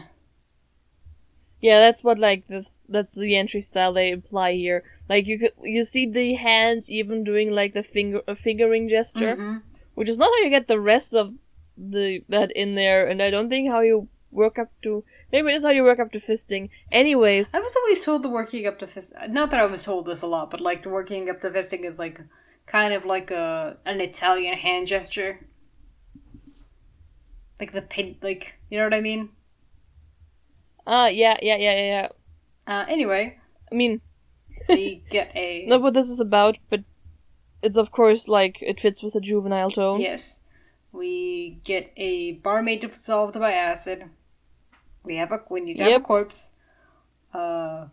Yeah, that's what, like, that's the entry style they imply here. Like, you see the hand even doing, like, the fingering gesture, which is not how you get the rest of that in there, and I don't think how you work up to... Maybe it is how you work up to fisting. Anyways... I was always told the working up to fisting... Not that I was told this a lot, but, like, the working up to fisting is, like, kind of like an Italian hand gesture. Like, like, you know what I mean? Yeah. Anyway. I mean... we get a... Not what this is about, but it's of course, like, it fits with a juvenile tone. Yes. We get a barmaid dissolved by acid. We have a corpse. My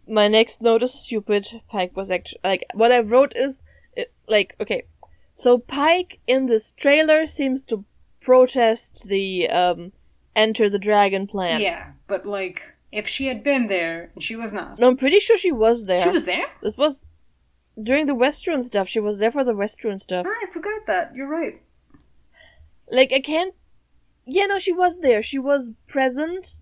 next note is stupid. Pike was actually... Like, what I wrote is... okay. So Pike in this trailer seems to protest the, enter the dragon plan. Yeah, but, like... If she had been there, and she was not. No, I'm pretty sure she was there. She was there? This was during the Westruun stuff. She was there for the Westruun stuff. Oh, I forgot that. You're right. Like, I can't Yeah, no, she was there. She was present.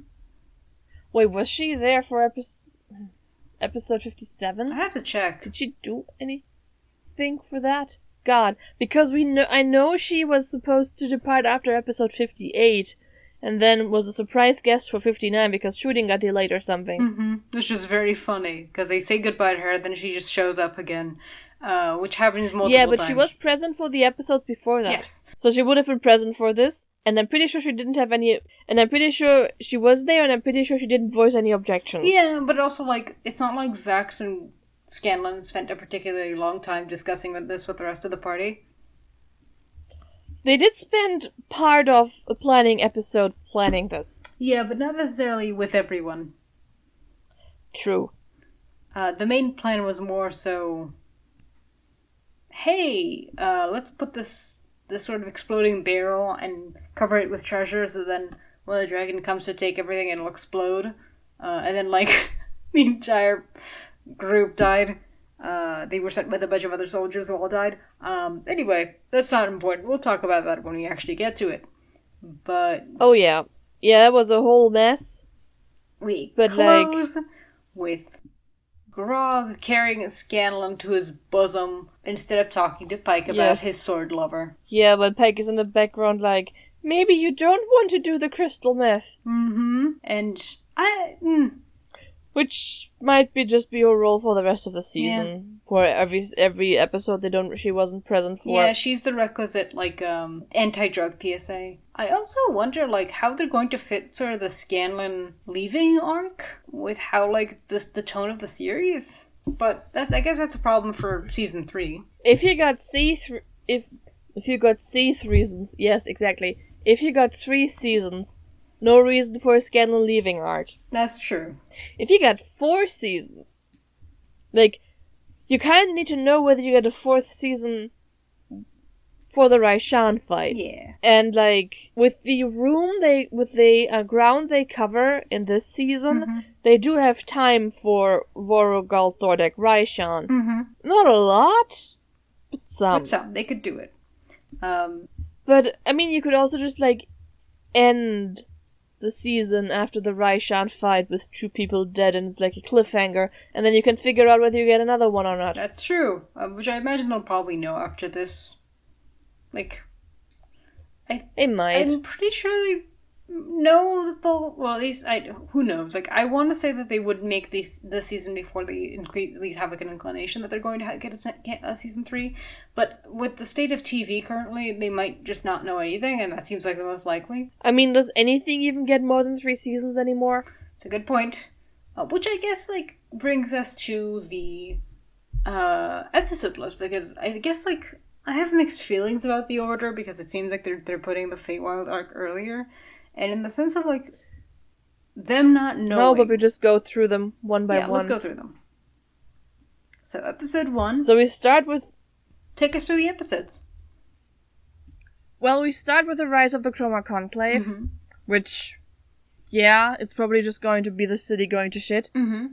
Wait, was she there for episode 57? I have to check. Did she do anything for that? God, because I know she was supposed to depart after episode 58, and then was a surprise guest for 59 because shooting got delayed or something. Mm-hmm. Which is very funny, because they say goodbye to her, then she just shows up again, which happens multiple times. Yeah, but she was present for the episodes before that. Yes. So she would have been present for this, and I'm pretty sure she didn't have any, and I'm pretty sure she was there, and I'm pretty sure she didn't voice any objections. Yeah, but also, like, it's not like Vex and Scanlan spent a particularly long time discussing this with the rest of the party. They did spend part of a planning episode planning this. Yeah, but not necessarily with everyone. True. The main plan was more so, hey, let's put this sort of exploding barrel and cover it with treasure, so then when the dragon comes to take everything, it'll explode. And then, like, the entire group died. They were sent with a bunch of other soldiers who all died. Anyway, that's not important. We'll talk about that when we actually get to it. But... Oh, yeah. Yeah, it was a whole mess. We close with Grog carrying Scanlan to his bosom instead of talking to Pike about his sword lover. Yeah, but Pike is in the background like, maybe you don't want to do the crystal meth. Mm-hmm. And which might just be her role for the rest of the season. Yeah. For every episode she wasn't present for. Yeah, she's the requisite, like, anti-drug PSA. I also wonder, like, how they're going to fit sort of the Scanlan leaving arc with how, like, the tone of the series. But I guess that's a problem for season 3. If you got if you got seasons, yes, exactly. If you got 3 seasons, no reason for a Scanlan leaving arc. That's true. If you got 4 seasons, like, you kind of need to know whether you get a 4th season for the Raishan fight. Yeah. And, like, with the ground they cover in this season, they do have time for Vorogal, Thordek, Raishan. Mm-hmm. Not a lot, but some. But some. They could do it. But, I mean, you could also just, like, end the season after the Raishan fight with 2 people dead, and it's like a cliffhanger, and then you can figure out whether you get another one or not. That's true. Which I imagine they'll probably know after this. Like, they might. I'm pretty sure they know that they'll. Well, at least who knows? Like, I want to say that they would make this season before they at least have like an inclination that they're going to get a season 3. But with the state of TV currently, they might just not know anything, and that seems like the most likely. I mean, does anything even get more than 3 seasons anymore? It's a good point. Which I guess like brings us to the episode list, because I guess like I have mixed feelings about the order, because it seems like they're putting the Feywild arc earlier. And in the sense of, like, them not knowing... No, but we just go through them one by one. Yeah, let's go through them. So, episode 1... So we start with... Take us through the episodes. Well, we start with the Rise of the Chroma Conclave, which, yeah, it's probably just going to be the city going to shit. Mm-hmm.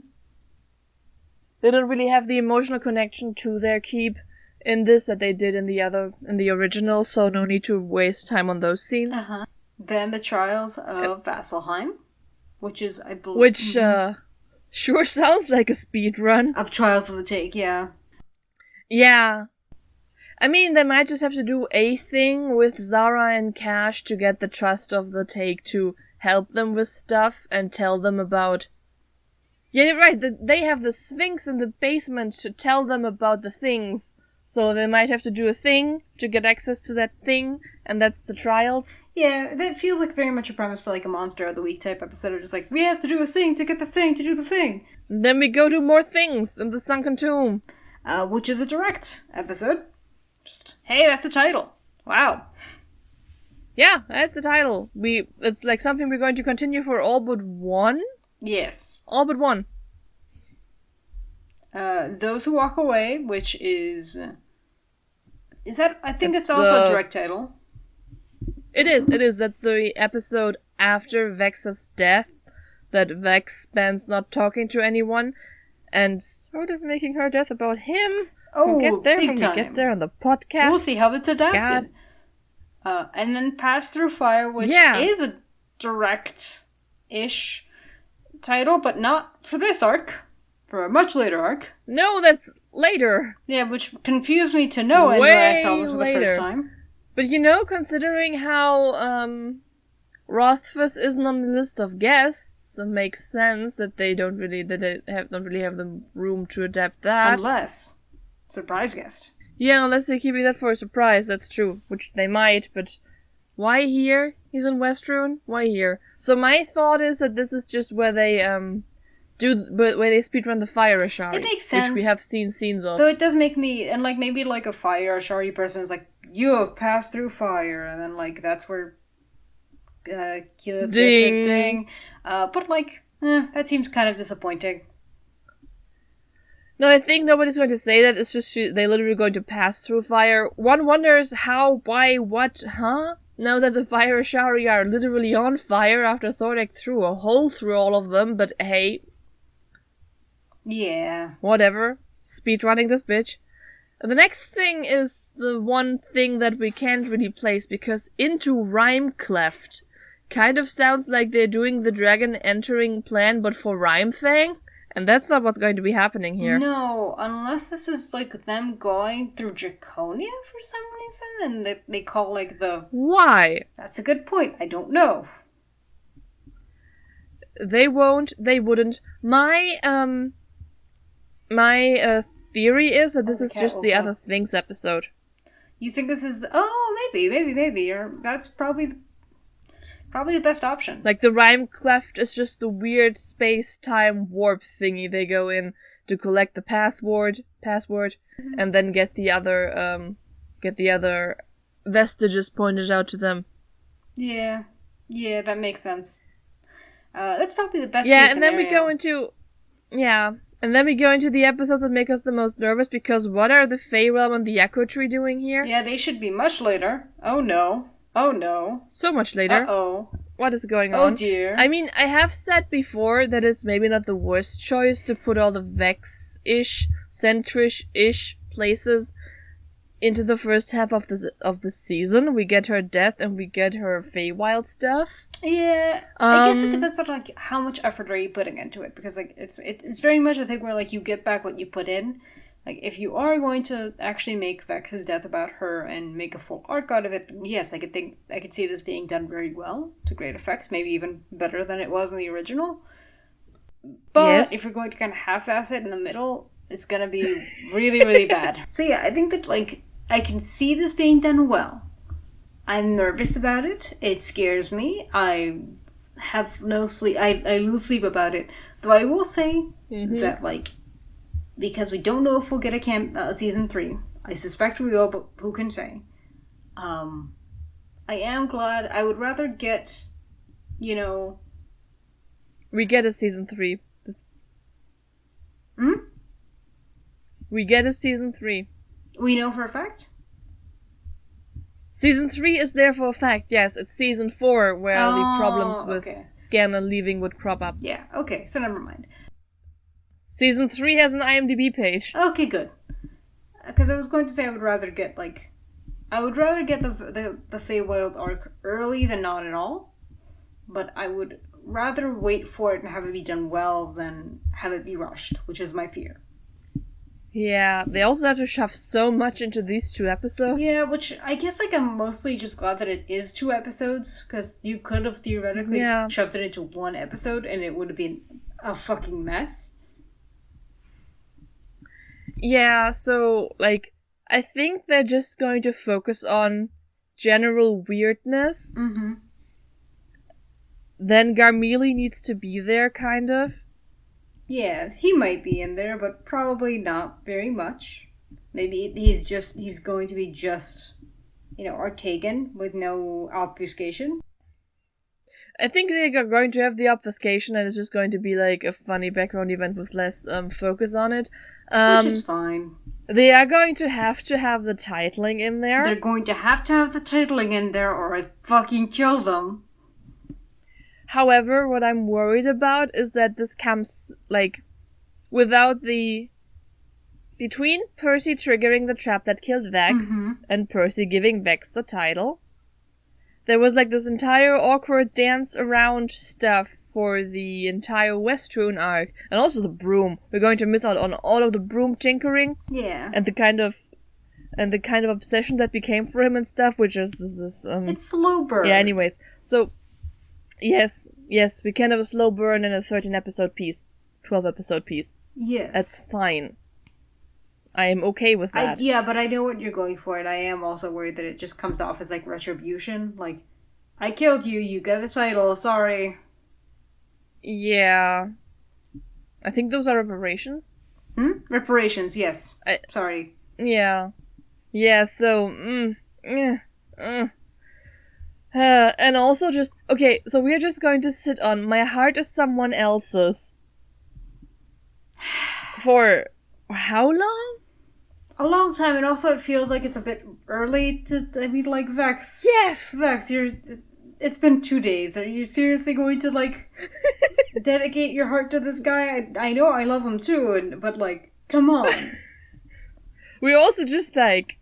They don't really have the emotional connection to their keep in this that they did in the original, so no need to waste time on those scenes. Uh-huh. Then the Trials of Vasselheim, which is, I believe... Which, sure sounds like a speed run. Of Trials of the Take, yeah. Yeah. I mean, they might just have to do a thing with Zara and Cash to get the trust of the Take to help them with stuff and tell them about... Yeah, you're right, they have the Sphinx in the basement to tell them about the things. So they might have to do a thing to get access to that thing, and that's the Trials. Yeah, that feels like very much a premise for like a Monster of the Week type episode, of just like, we have to do a thing to get the thing to do the thing. And then we go do more things in the Sunken Tomb. Which is a direct episode. Just, hey, that's the title. Wow. Yeah, that's the title. It's like something we're going to continue for all but one? Yes. All but one. Those Who Walk Away, which is that, I think it's also a direct title. It is. That's the episode after Vex's death, that Vex spends not talking to anyone, and sort of making her death about him. Oh, we'll get there big when time. We get there on the podcast. We'll see how it's adapted. And then Pass Through Fire, which is a direct-ish title, but not for this arc. For a much later arc. No, that's later. Yeah, which confused me to no end when I saw this for the first time. But considering how Rothfuss isn't on the list of guests, it makes sense that they don't really have the room to adapt that. Unless surprise guest. Yeah, unless they're keeping that for a surprise, that's true. Which they might, but why here? He's in Westruun? Why here? So my thought is that this is just where they where they speedrun the Fire Ashari. It makes sense. Which we have seen scenes of. Though it does make me, and like maybe like a Fire Ashari person is like, you have passed through fire, and then like that's where ding. But like, that seems kind of disappointing. No, I think nobody's going to say that. It's just they literally going to pass through fire. One wonders how, why, what, huh? Now that the Fire Ashari are literally on fire after Thordak threw a hole through all of them, but hey. Yeah. Whatever. Speedrunning this bitch. The next thing is the one thing that we can't really place, because Into Rhyme Cleft kind of sounds like they're doing the dragon entering plan, but for Rhyme Thing. And that's not what's going to be happening here. No, unless this is like them going through Draconia for some reason, and they call like the... Why? That's a good point. I don't know. They won't. They wouldn't. My theory is that this is just the other Sphinx episode. You think this is the... Oh, maybe. Or that's probably the best option. Like, the Rhyme Cleft is just the weird space-time warp thingy they go in to collect the password, and then get the other vestiges pointed out to them. Yeah, that makes sense. That's probably the best case and scenario. then we go into the episodes that make us the most nervous, because what are the Fey Realm and the Echo Tree doing here? Yeah, they should be much later. Oh no. So much later. Uh-oh. What is going on? Oh dear. I mean, I have said before that it's maybe not the worst choice to put all the Vex-ish, Centrish-ish places into the first half of the season. We get her death and we get her Feywild stuff. Yeah, I guess it depends on like how much effort are you putting into it, because like it's very much a thing where like you get back what you put in. Like, if you are going to actually make Vex's death about her and make a full arc out of it, yes, I could see this being done very well, to great effect, maybe even better than it was in the original. But if you're going to kind of half-ass it in the middle, it's going to be really, really bad. So yeah, I think that, like, I can see this being done well. I'm nervous about it. It scares me. I have no sleep. I lose sleep about it. Though I will say that, like, because we don't know if we'll get a season 3. I suspect we will, but who can say? I am glad. I would rather get, We get a season 3. We get a season 3. We know for a fact? Season 3 is there for a fact, yes. It's season 4 where the problems with Scanner leaving would crop up. Yeah, okay, so never mind. Season 3 has an IMDb page. Okay, good. Because I was going to say I would rather get the Feywild arc early than not at all. But I would rather wait for it and have it be done well than have it be rushed, which is my fear. Yeah, they also have to shove so much into these 2 episodes. Yeah, which I guess like I'm mostly just glad that it is 2 episodes, because you could have theoretically shoved it into 1 episode and it would have been a fucking mess. Yeah, so, like, I think they're just going to focus on general weirdness. Mm-hmm. Then Garmelie needs to be there, kind of. Yeah, he might be in there, but probably not very much. Maybe he's going to be just, Artagan with no obfuscation. I think they're going to have the obfuscation, and it's just going to be like a funny background event with less focus on it. Which is fine. They are going to have the titling in there. They're going to have the titling in there, or I fucking kill them. However, what I'm worried about is that this comes, like, without between Percy triggering the trap that killed Vex and Percy giving Vex the title, there was like this entire awkward dance around stuff for the entire Westrun arc, and also the broom. We're going to miss out on all of the broom tinkering. Yeah. And the kind of obsession that became for him and stuff, which is this it's slow burn. Yeah, anyways. So yes, we can have a slow burn in a 13-episode piece. 12-episode piece. Yes. That's fine. I am okay with that. Yeah, but I know what you're going for, and I am also worried that it just comes off as like retribution. Like, I killed you, you get a title, sorry. Yeah. I think those are reparations. Reparations, yes. Sorry. Yeah. Yeah, so, and also just, okay, so we're just going to sit on My Heart Is Someone Else's. For how long? A long time, and also it feels like it's a bit early to, like, Vex. Yes! Vex, it's been 2 days. Are you seriously going to, like, dedicate your heart to this guy? I know I love him too, but, like, come on. We're also just, like,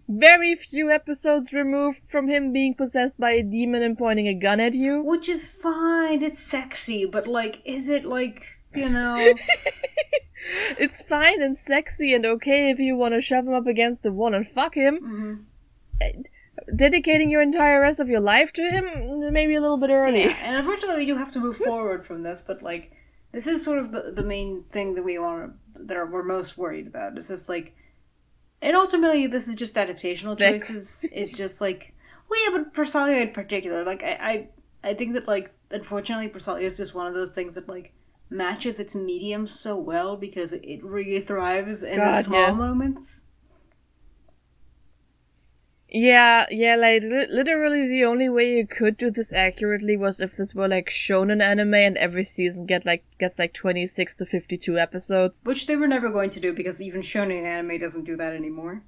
very few episodes removed from him being possessed by a demon and pointing a gun at you. Which is fine, it's sexy, but, like, is it, like, you know... It's fine and sexy and okay if you want to shove him up against the wall and fuck him. Mm-hmm. Dedicating your entire rest of your life to him, maybe a little bit early. Yeah, and unfortunately we do have to move forward from this, but, like, this is sort of the main thing that we're most worried about. It's just, like... And ultimately, this is just adaptational choices. It's just, like... Well, yeah, but Persalia in particular, like, I think that, like, unfortunately, Persalia is just one of those things that, like, matches its medium so well because it really thrives in the small moments. Yeah, like, literally the only way you could do this accurately was if this were, like, shonen anime and every season gets, like, 26 to 52 episodes. Which they were never going to do because even shonen anime doesn't do that anymore.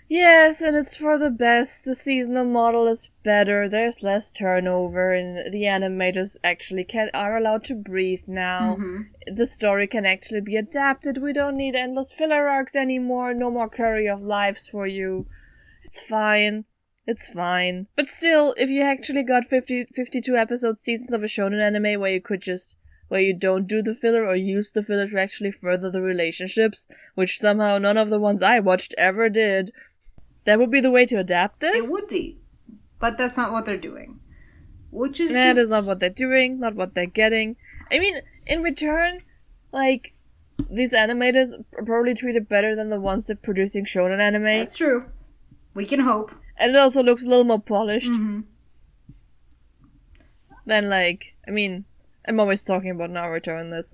Yes, and it's for the best. The seasonal model is better, there's less turnover, and the animators actually are allowed to breathe now. Mm-hmm. The story can actually be adapted. We don't need endless filler arcs anymore. No more curry of lives for you. It's fine. But still, if you actually got 52 episode seasons of a shonen anime where you don't do the filler or use the filler to actually further the relationships, which somehow none of the ones I watched ever did, that would be the way to adapt this? It would be. But that's not what they're doing. That is not what they're doing, not what they're getting. I mean, in return, like, these animators are probably treated better than the ones that are producing shonen anime. That's true. We can hope. And it also looks a little more polished. Mm-hmm. Than, like, I mean, I'm always talking about Naruto in this.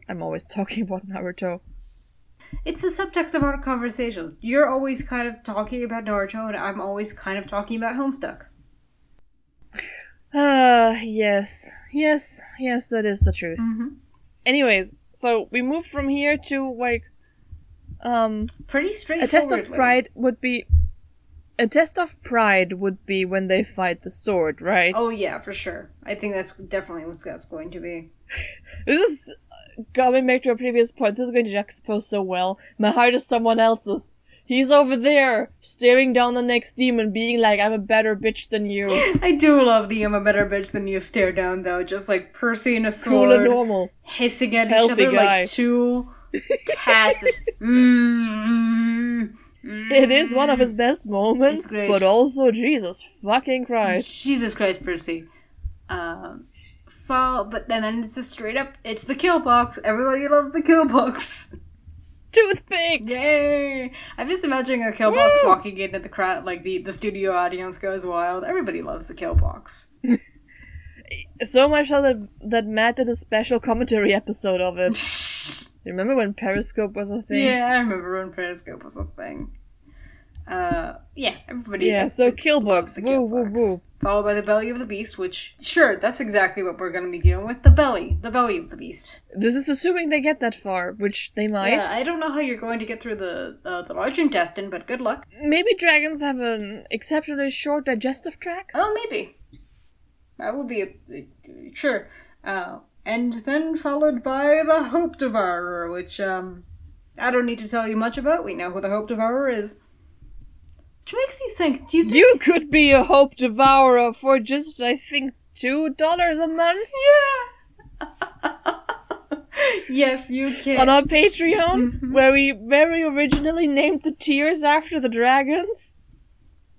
It's the subtext of our conversations. You're always kind of talking about Naruto, and I'm always kind of talking about Homestuck. Yes, that is the truth. Mm-hmm. Anyways, so we move from here to, like, pretty straightforward. A test of pride would be when they fight the sword, right? Oh yeah, for sure. I think that's definitely what that's going to be. This is, going back to a previous point, this is going to juxtapose so well. My heart is someone else's. He's over there, staring down the next demon, being like, I'm a better bitch than you. I do love the I'm a better bitch than you stare down, though. Just like Percy and a sword. Cool and normal. Hissing at Healthy each other guy. like two cats. It is one of his best moments, but also Jesus fucking Christ. Jesus Christ, Percy. But then it's just straight up, it's the kill box. Everybody loves the kill box. Toothpicks! Yay! I'm just imagining a kill box walking into the crowd, like the studio audience goes wild. Everybody loves the kill box. So much so that Matt did a special commentary episode of it. You remember when Periscope was a thing? Yeah, I remember when Periscope was a thing. Yeah, everybody. Yeah, so Killbox. Woo. Followed by the belly of the beast, which, sure, that's exactly what we're going to be dealing with. The belly of the beast. This is assuming they get that far, which they might. Yeah, I don't know how you're going to get through the large intestine, but good luck. Maybe dragons have an exceptionally short digestive tract? Oh, maybe. That would be sure. And then followed by the Hope Devourer, which, I don't need to tell you much about. We know who the Hope Devourer is. Which makes you think, do you think... You could be a Hope Devourer for just, I think, $2 a month? Yeah! Yes, you can. On our Patreon, where we very originally named the tiers after the dragons.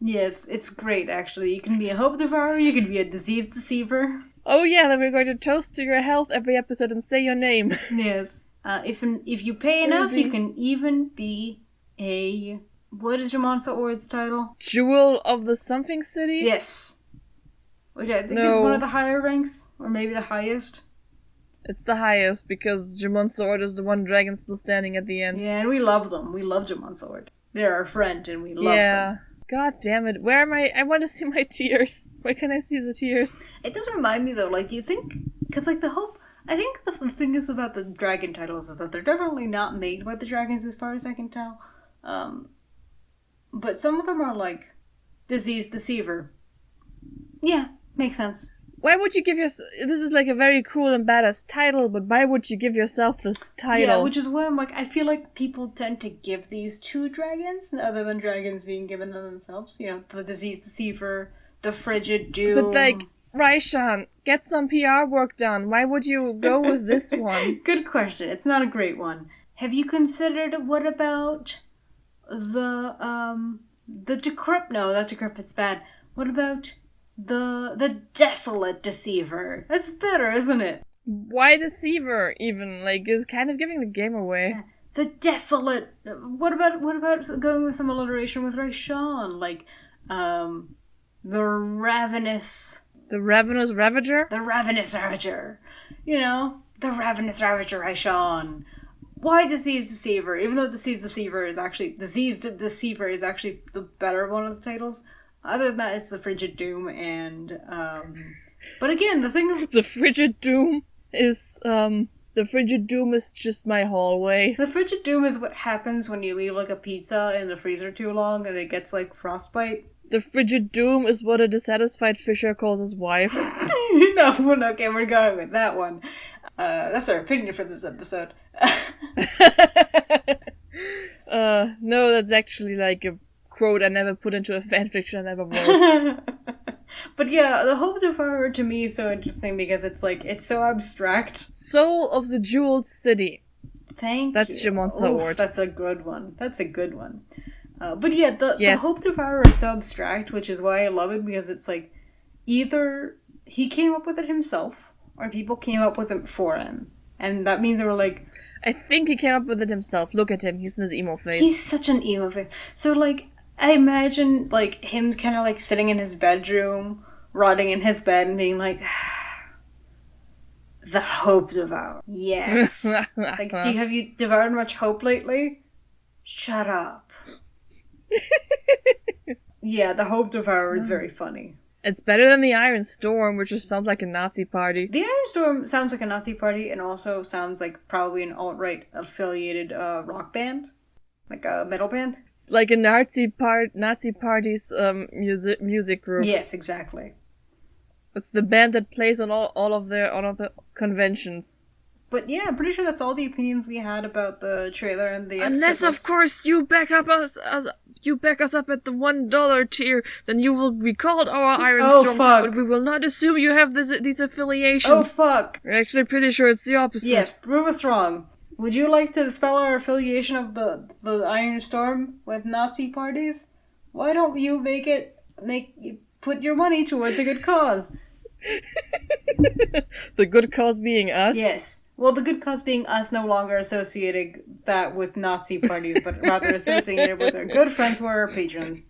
Yes, it's great, actually. You can be a Hope Devourer, you can be a Disease Deceiver. Oh yeah, then we're going to toast to your health every episode and say your name. Yes. If you pay enough, you can even be a... What is your Monster Ord's title? Jewel of the something city? Yes. Which I think is one of the higher ranks, or maybe the highest. It's the highest, because Jamon Sword is the one dragon still standing at the end. Yeah, and we love them. We love Jamon Sword. They're our friend, and we love them. God damn it. Where am I? I want to see my tears. Where can I see the tears? It does remind me, though, like, you think... Because, like, the hope... I think the thing is about the dragon titles is that they're definitely not made by the dragons, as far as I can tell. But some of them are, like, Disease Deceiver. Yeah, makes sense. Why would you give yourself... This is, like, a very cool and badass title, but why would you give yourself this title? Yeah, which is why I'm like, I feel like people tend to give these to dragons, other than dragons being given them themselves. You know, the Disease Deceiver, the Frigid Doom. But, like, Raishan, get some PR work done. Why would you go with this one? Good question. It's not a great one. Have you considered, what about the Decrepit? No, that Decrepit's bad. What about... The Desolate Deceiver. That's better, isn't it? Why Deceiver, even? Like, is kind of giving the game away. The Desolate... What about going with some alliteration with Raishan? Like, the Ravenous... The Ravenous Ravager? The Ravenous Ravager. You know, the Ravenous Ravager Raishan. Why Disease Deceiver? Even though Disease Deceiver is actually the better one of the titles. Other than that, it's the Frigid Doom, and, but again, the thing... The Frigid Doom is just my hallway. The Frigid Doom is what happens when you leave, like, a pizza in the freezer too long, and it gets, like, frostbite. The Frigid Doom is what a dissatisfied Fisher calls his wife. No, okay, we're going with that one. That's our opinion for this episode. No, that's actually, like, a quote I never put into a fanfiction I never wrote. But yeah, the Hope Devourer to me is so interesting because it's like, it's so abstract. Soul of the Jeweled City. That's you. Jamon Sword. That's a good one. But yeah, the Hope Devourer is so abstract, which is why I love it, because it's like, either he came up with it himself, or people came up with it for him. And that means they were like... I think he came up with it himself. Look at him. He's in his emo face. He's such an emo face. So, like, I imagine, like, him kind of, like, sitting in his bedroom, rotting in his bed, and being like, the Hope Devourer. Yes. Like, have you devoured much hope lately? Shut up. Yeah, the Hope Devourer is very funny. It's better than the Iron Storm, which just sounds like a Nazi party. The Iron Storm sounds like a Nazi party, and also sounds like probably an alt-right affiliated rock band. Like a metal band. Like a Nazi party's music group. Yes, exactly. It's the band that plays on all of the conventions. But yeah, I'm pretty sure that's all the opinions we had about the trailer and the episode. Unless, of course, you back us up at the $1 tier, then you will be called our Iron Storm. Fuck. But we will not assume you have these affiliations. Oh fuck! We're actually pretty sure it's the opposite. Yes, prove us wrong. Would you like to spell our affiliation of the Iron Storm with Nazi parties? Why don't you put your money towards a good cause? The good cause being us? Yes. Well, the good cause being us no longer associating that with Nazi parties, but rather associated with our good friends who are our patrons.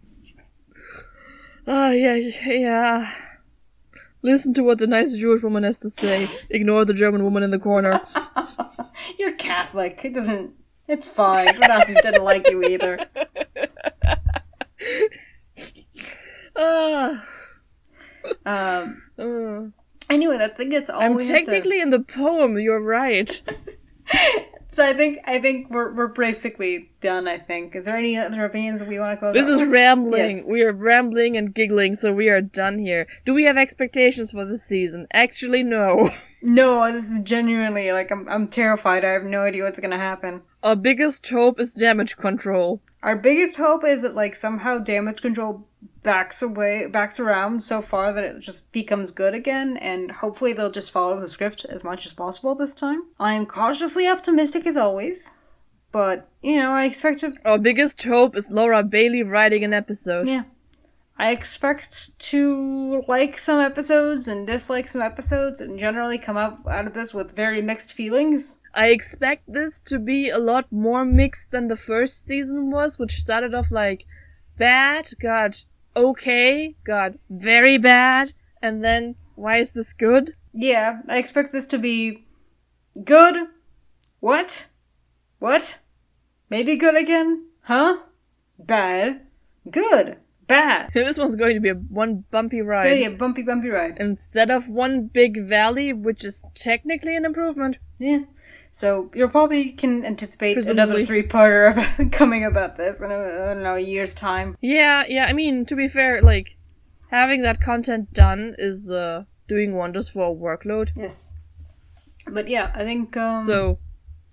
Yeah. Listen to what the nice Jewish woman has to say. Ignore the German woman in the corner. You're Catholic. It's fine. The Nazis didn't like you either. Anyway, I think it's all I'm technically in the poem, you're right. So I think we're basically done, I think. Is there any other opinions that we want to close This out is with? rambling. Yes. We are rambling and giggling, so we are done here. Do we have expectations for this season? Actually, no. No, this is genuinely, like, I'm terrified. I have no idea what's gonna happen. Our biggest hope is damage control. Our biggest hope is that, like, somehow damage control backs around so far that it just becomes good again, and hopefully they'll just follow the script as much as possible this time. I'm cautiously optimistic as always, but, you know, I expect to... Our biggest hope is Laura Bailey writing an episode. Yeah. I expect to like some episodes and dislike some episodes and generally come out of this with very mixed feelings. I expect this to be a lot more mixed than the first season was, which started off like bad, got okay, got very bad, and then why is this good? Yeah, I expect this to be good. What? What? Maybe good again? Huh? Bad. Good. Bad. This one's going to be one bumpy ride. It's gonna be a bumpy ride. Instead of one big valley, which is technically an improvement. Yeah. So you probably can anticipate Presumably. another 3-parter coming about this in a year's time. Yeah, I mean, to be fair, like, having that content done is doing wonders for our workload. Yes. But yeah, I think, So,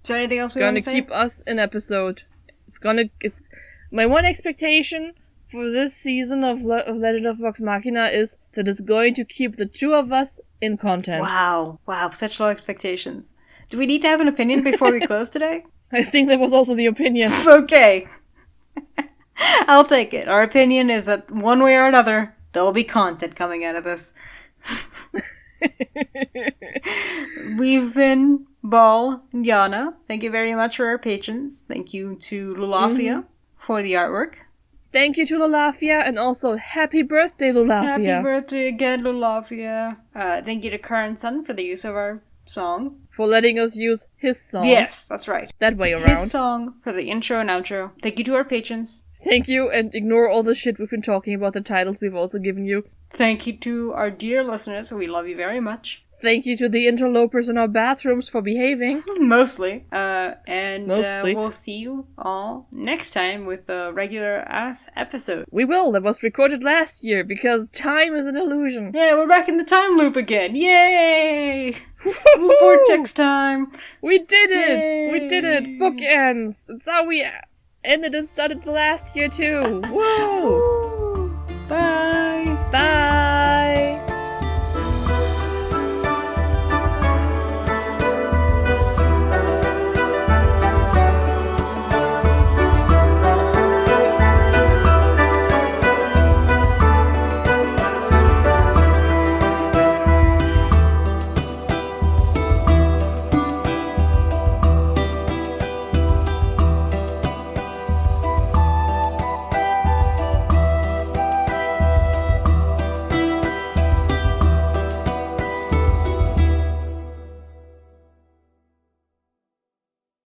is there anything else we want gonna to say? keep us in episode. It's my one expectation for this season of Legend of Vox Machina is that it's going to keep the two of us in content. Wow, such low expectations. Do we need to have an opinion before we close today? I think that was also the opinion. Okay. I'll take it. Our opinion is that one way or another, there'll be content coming out of this. We've been Bal and Jana. Thank you very much for our patrons. Thank you to LULAFIA for the artwork. Thank you to LULAFIA, and also happy birthday, LULAFIA. Happy birthday again, LULAFIA. Thank you to Current Sun for the use of our song. For letting us use his song. Yes, that's right. That way around. His song for the intro and outro. Thank you to our patrons. Thank you, and ignore all the shit we've been talking about the titles we've also given you. Thank you to our dear listeners. We love you very much. Thank you to the interlopers in our bathrooms for behaving. Mostly. Mostly. We'll see you all next time with a regular-ass episode. We will. That was recorded last year, because time is an illusion. Yeah, we're back in the time loop again. Yay! Vortex time. We did it! Yay. We did it! Bookends! It's how we ended and started the last year, too. Woo!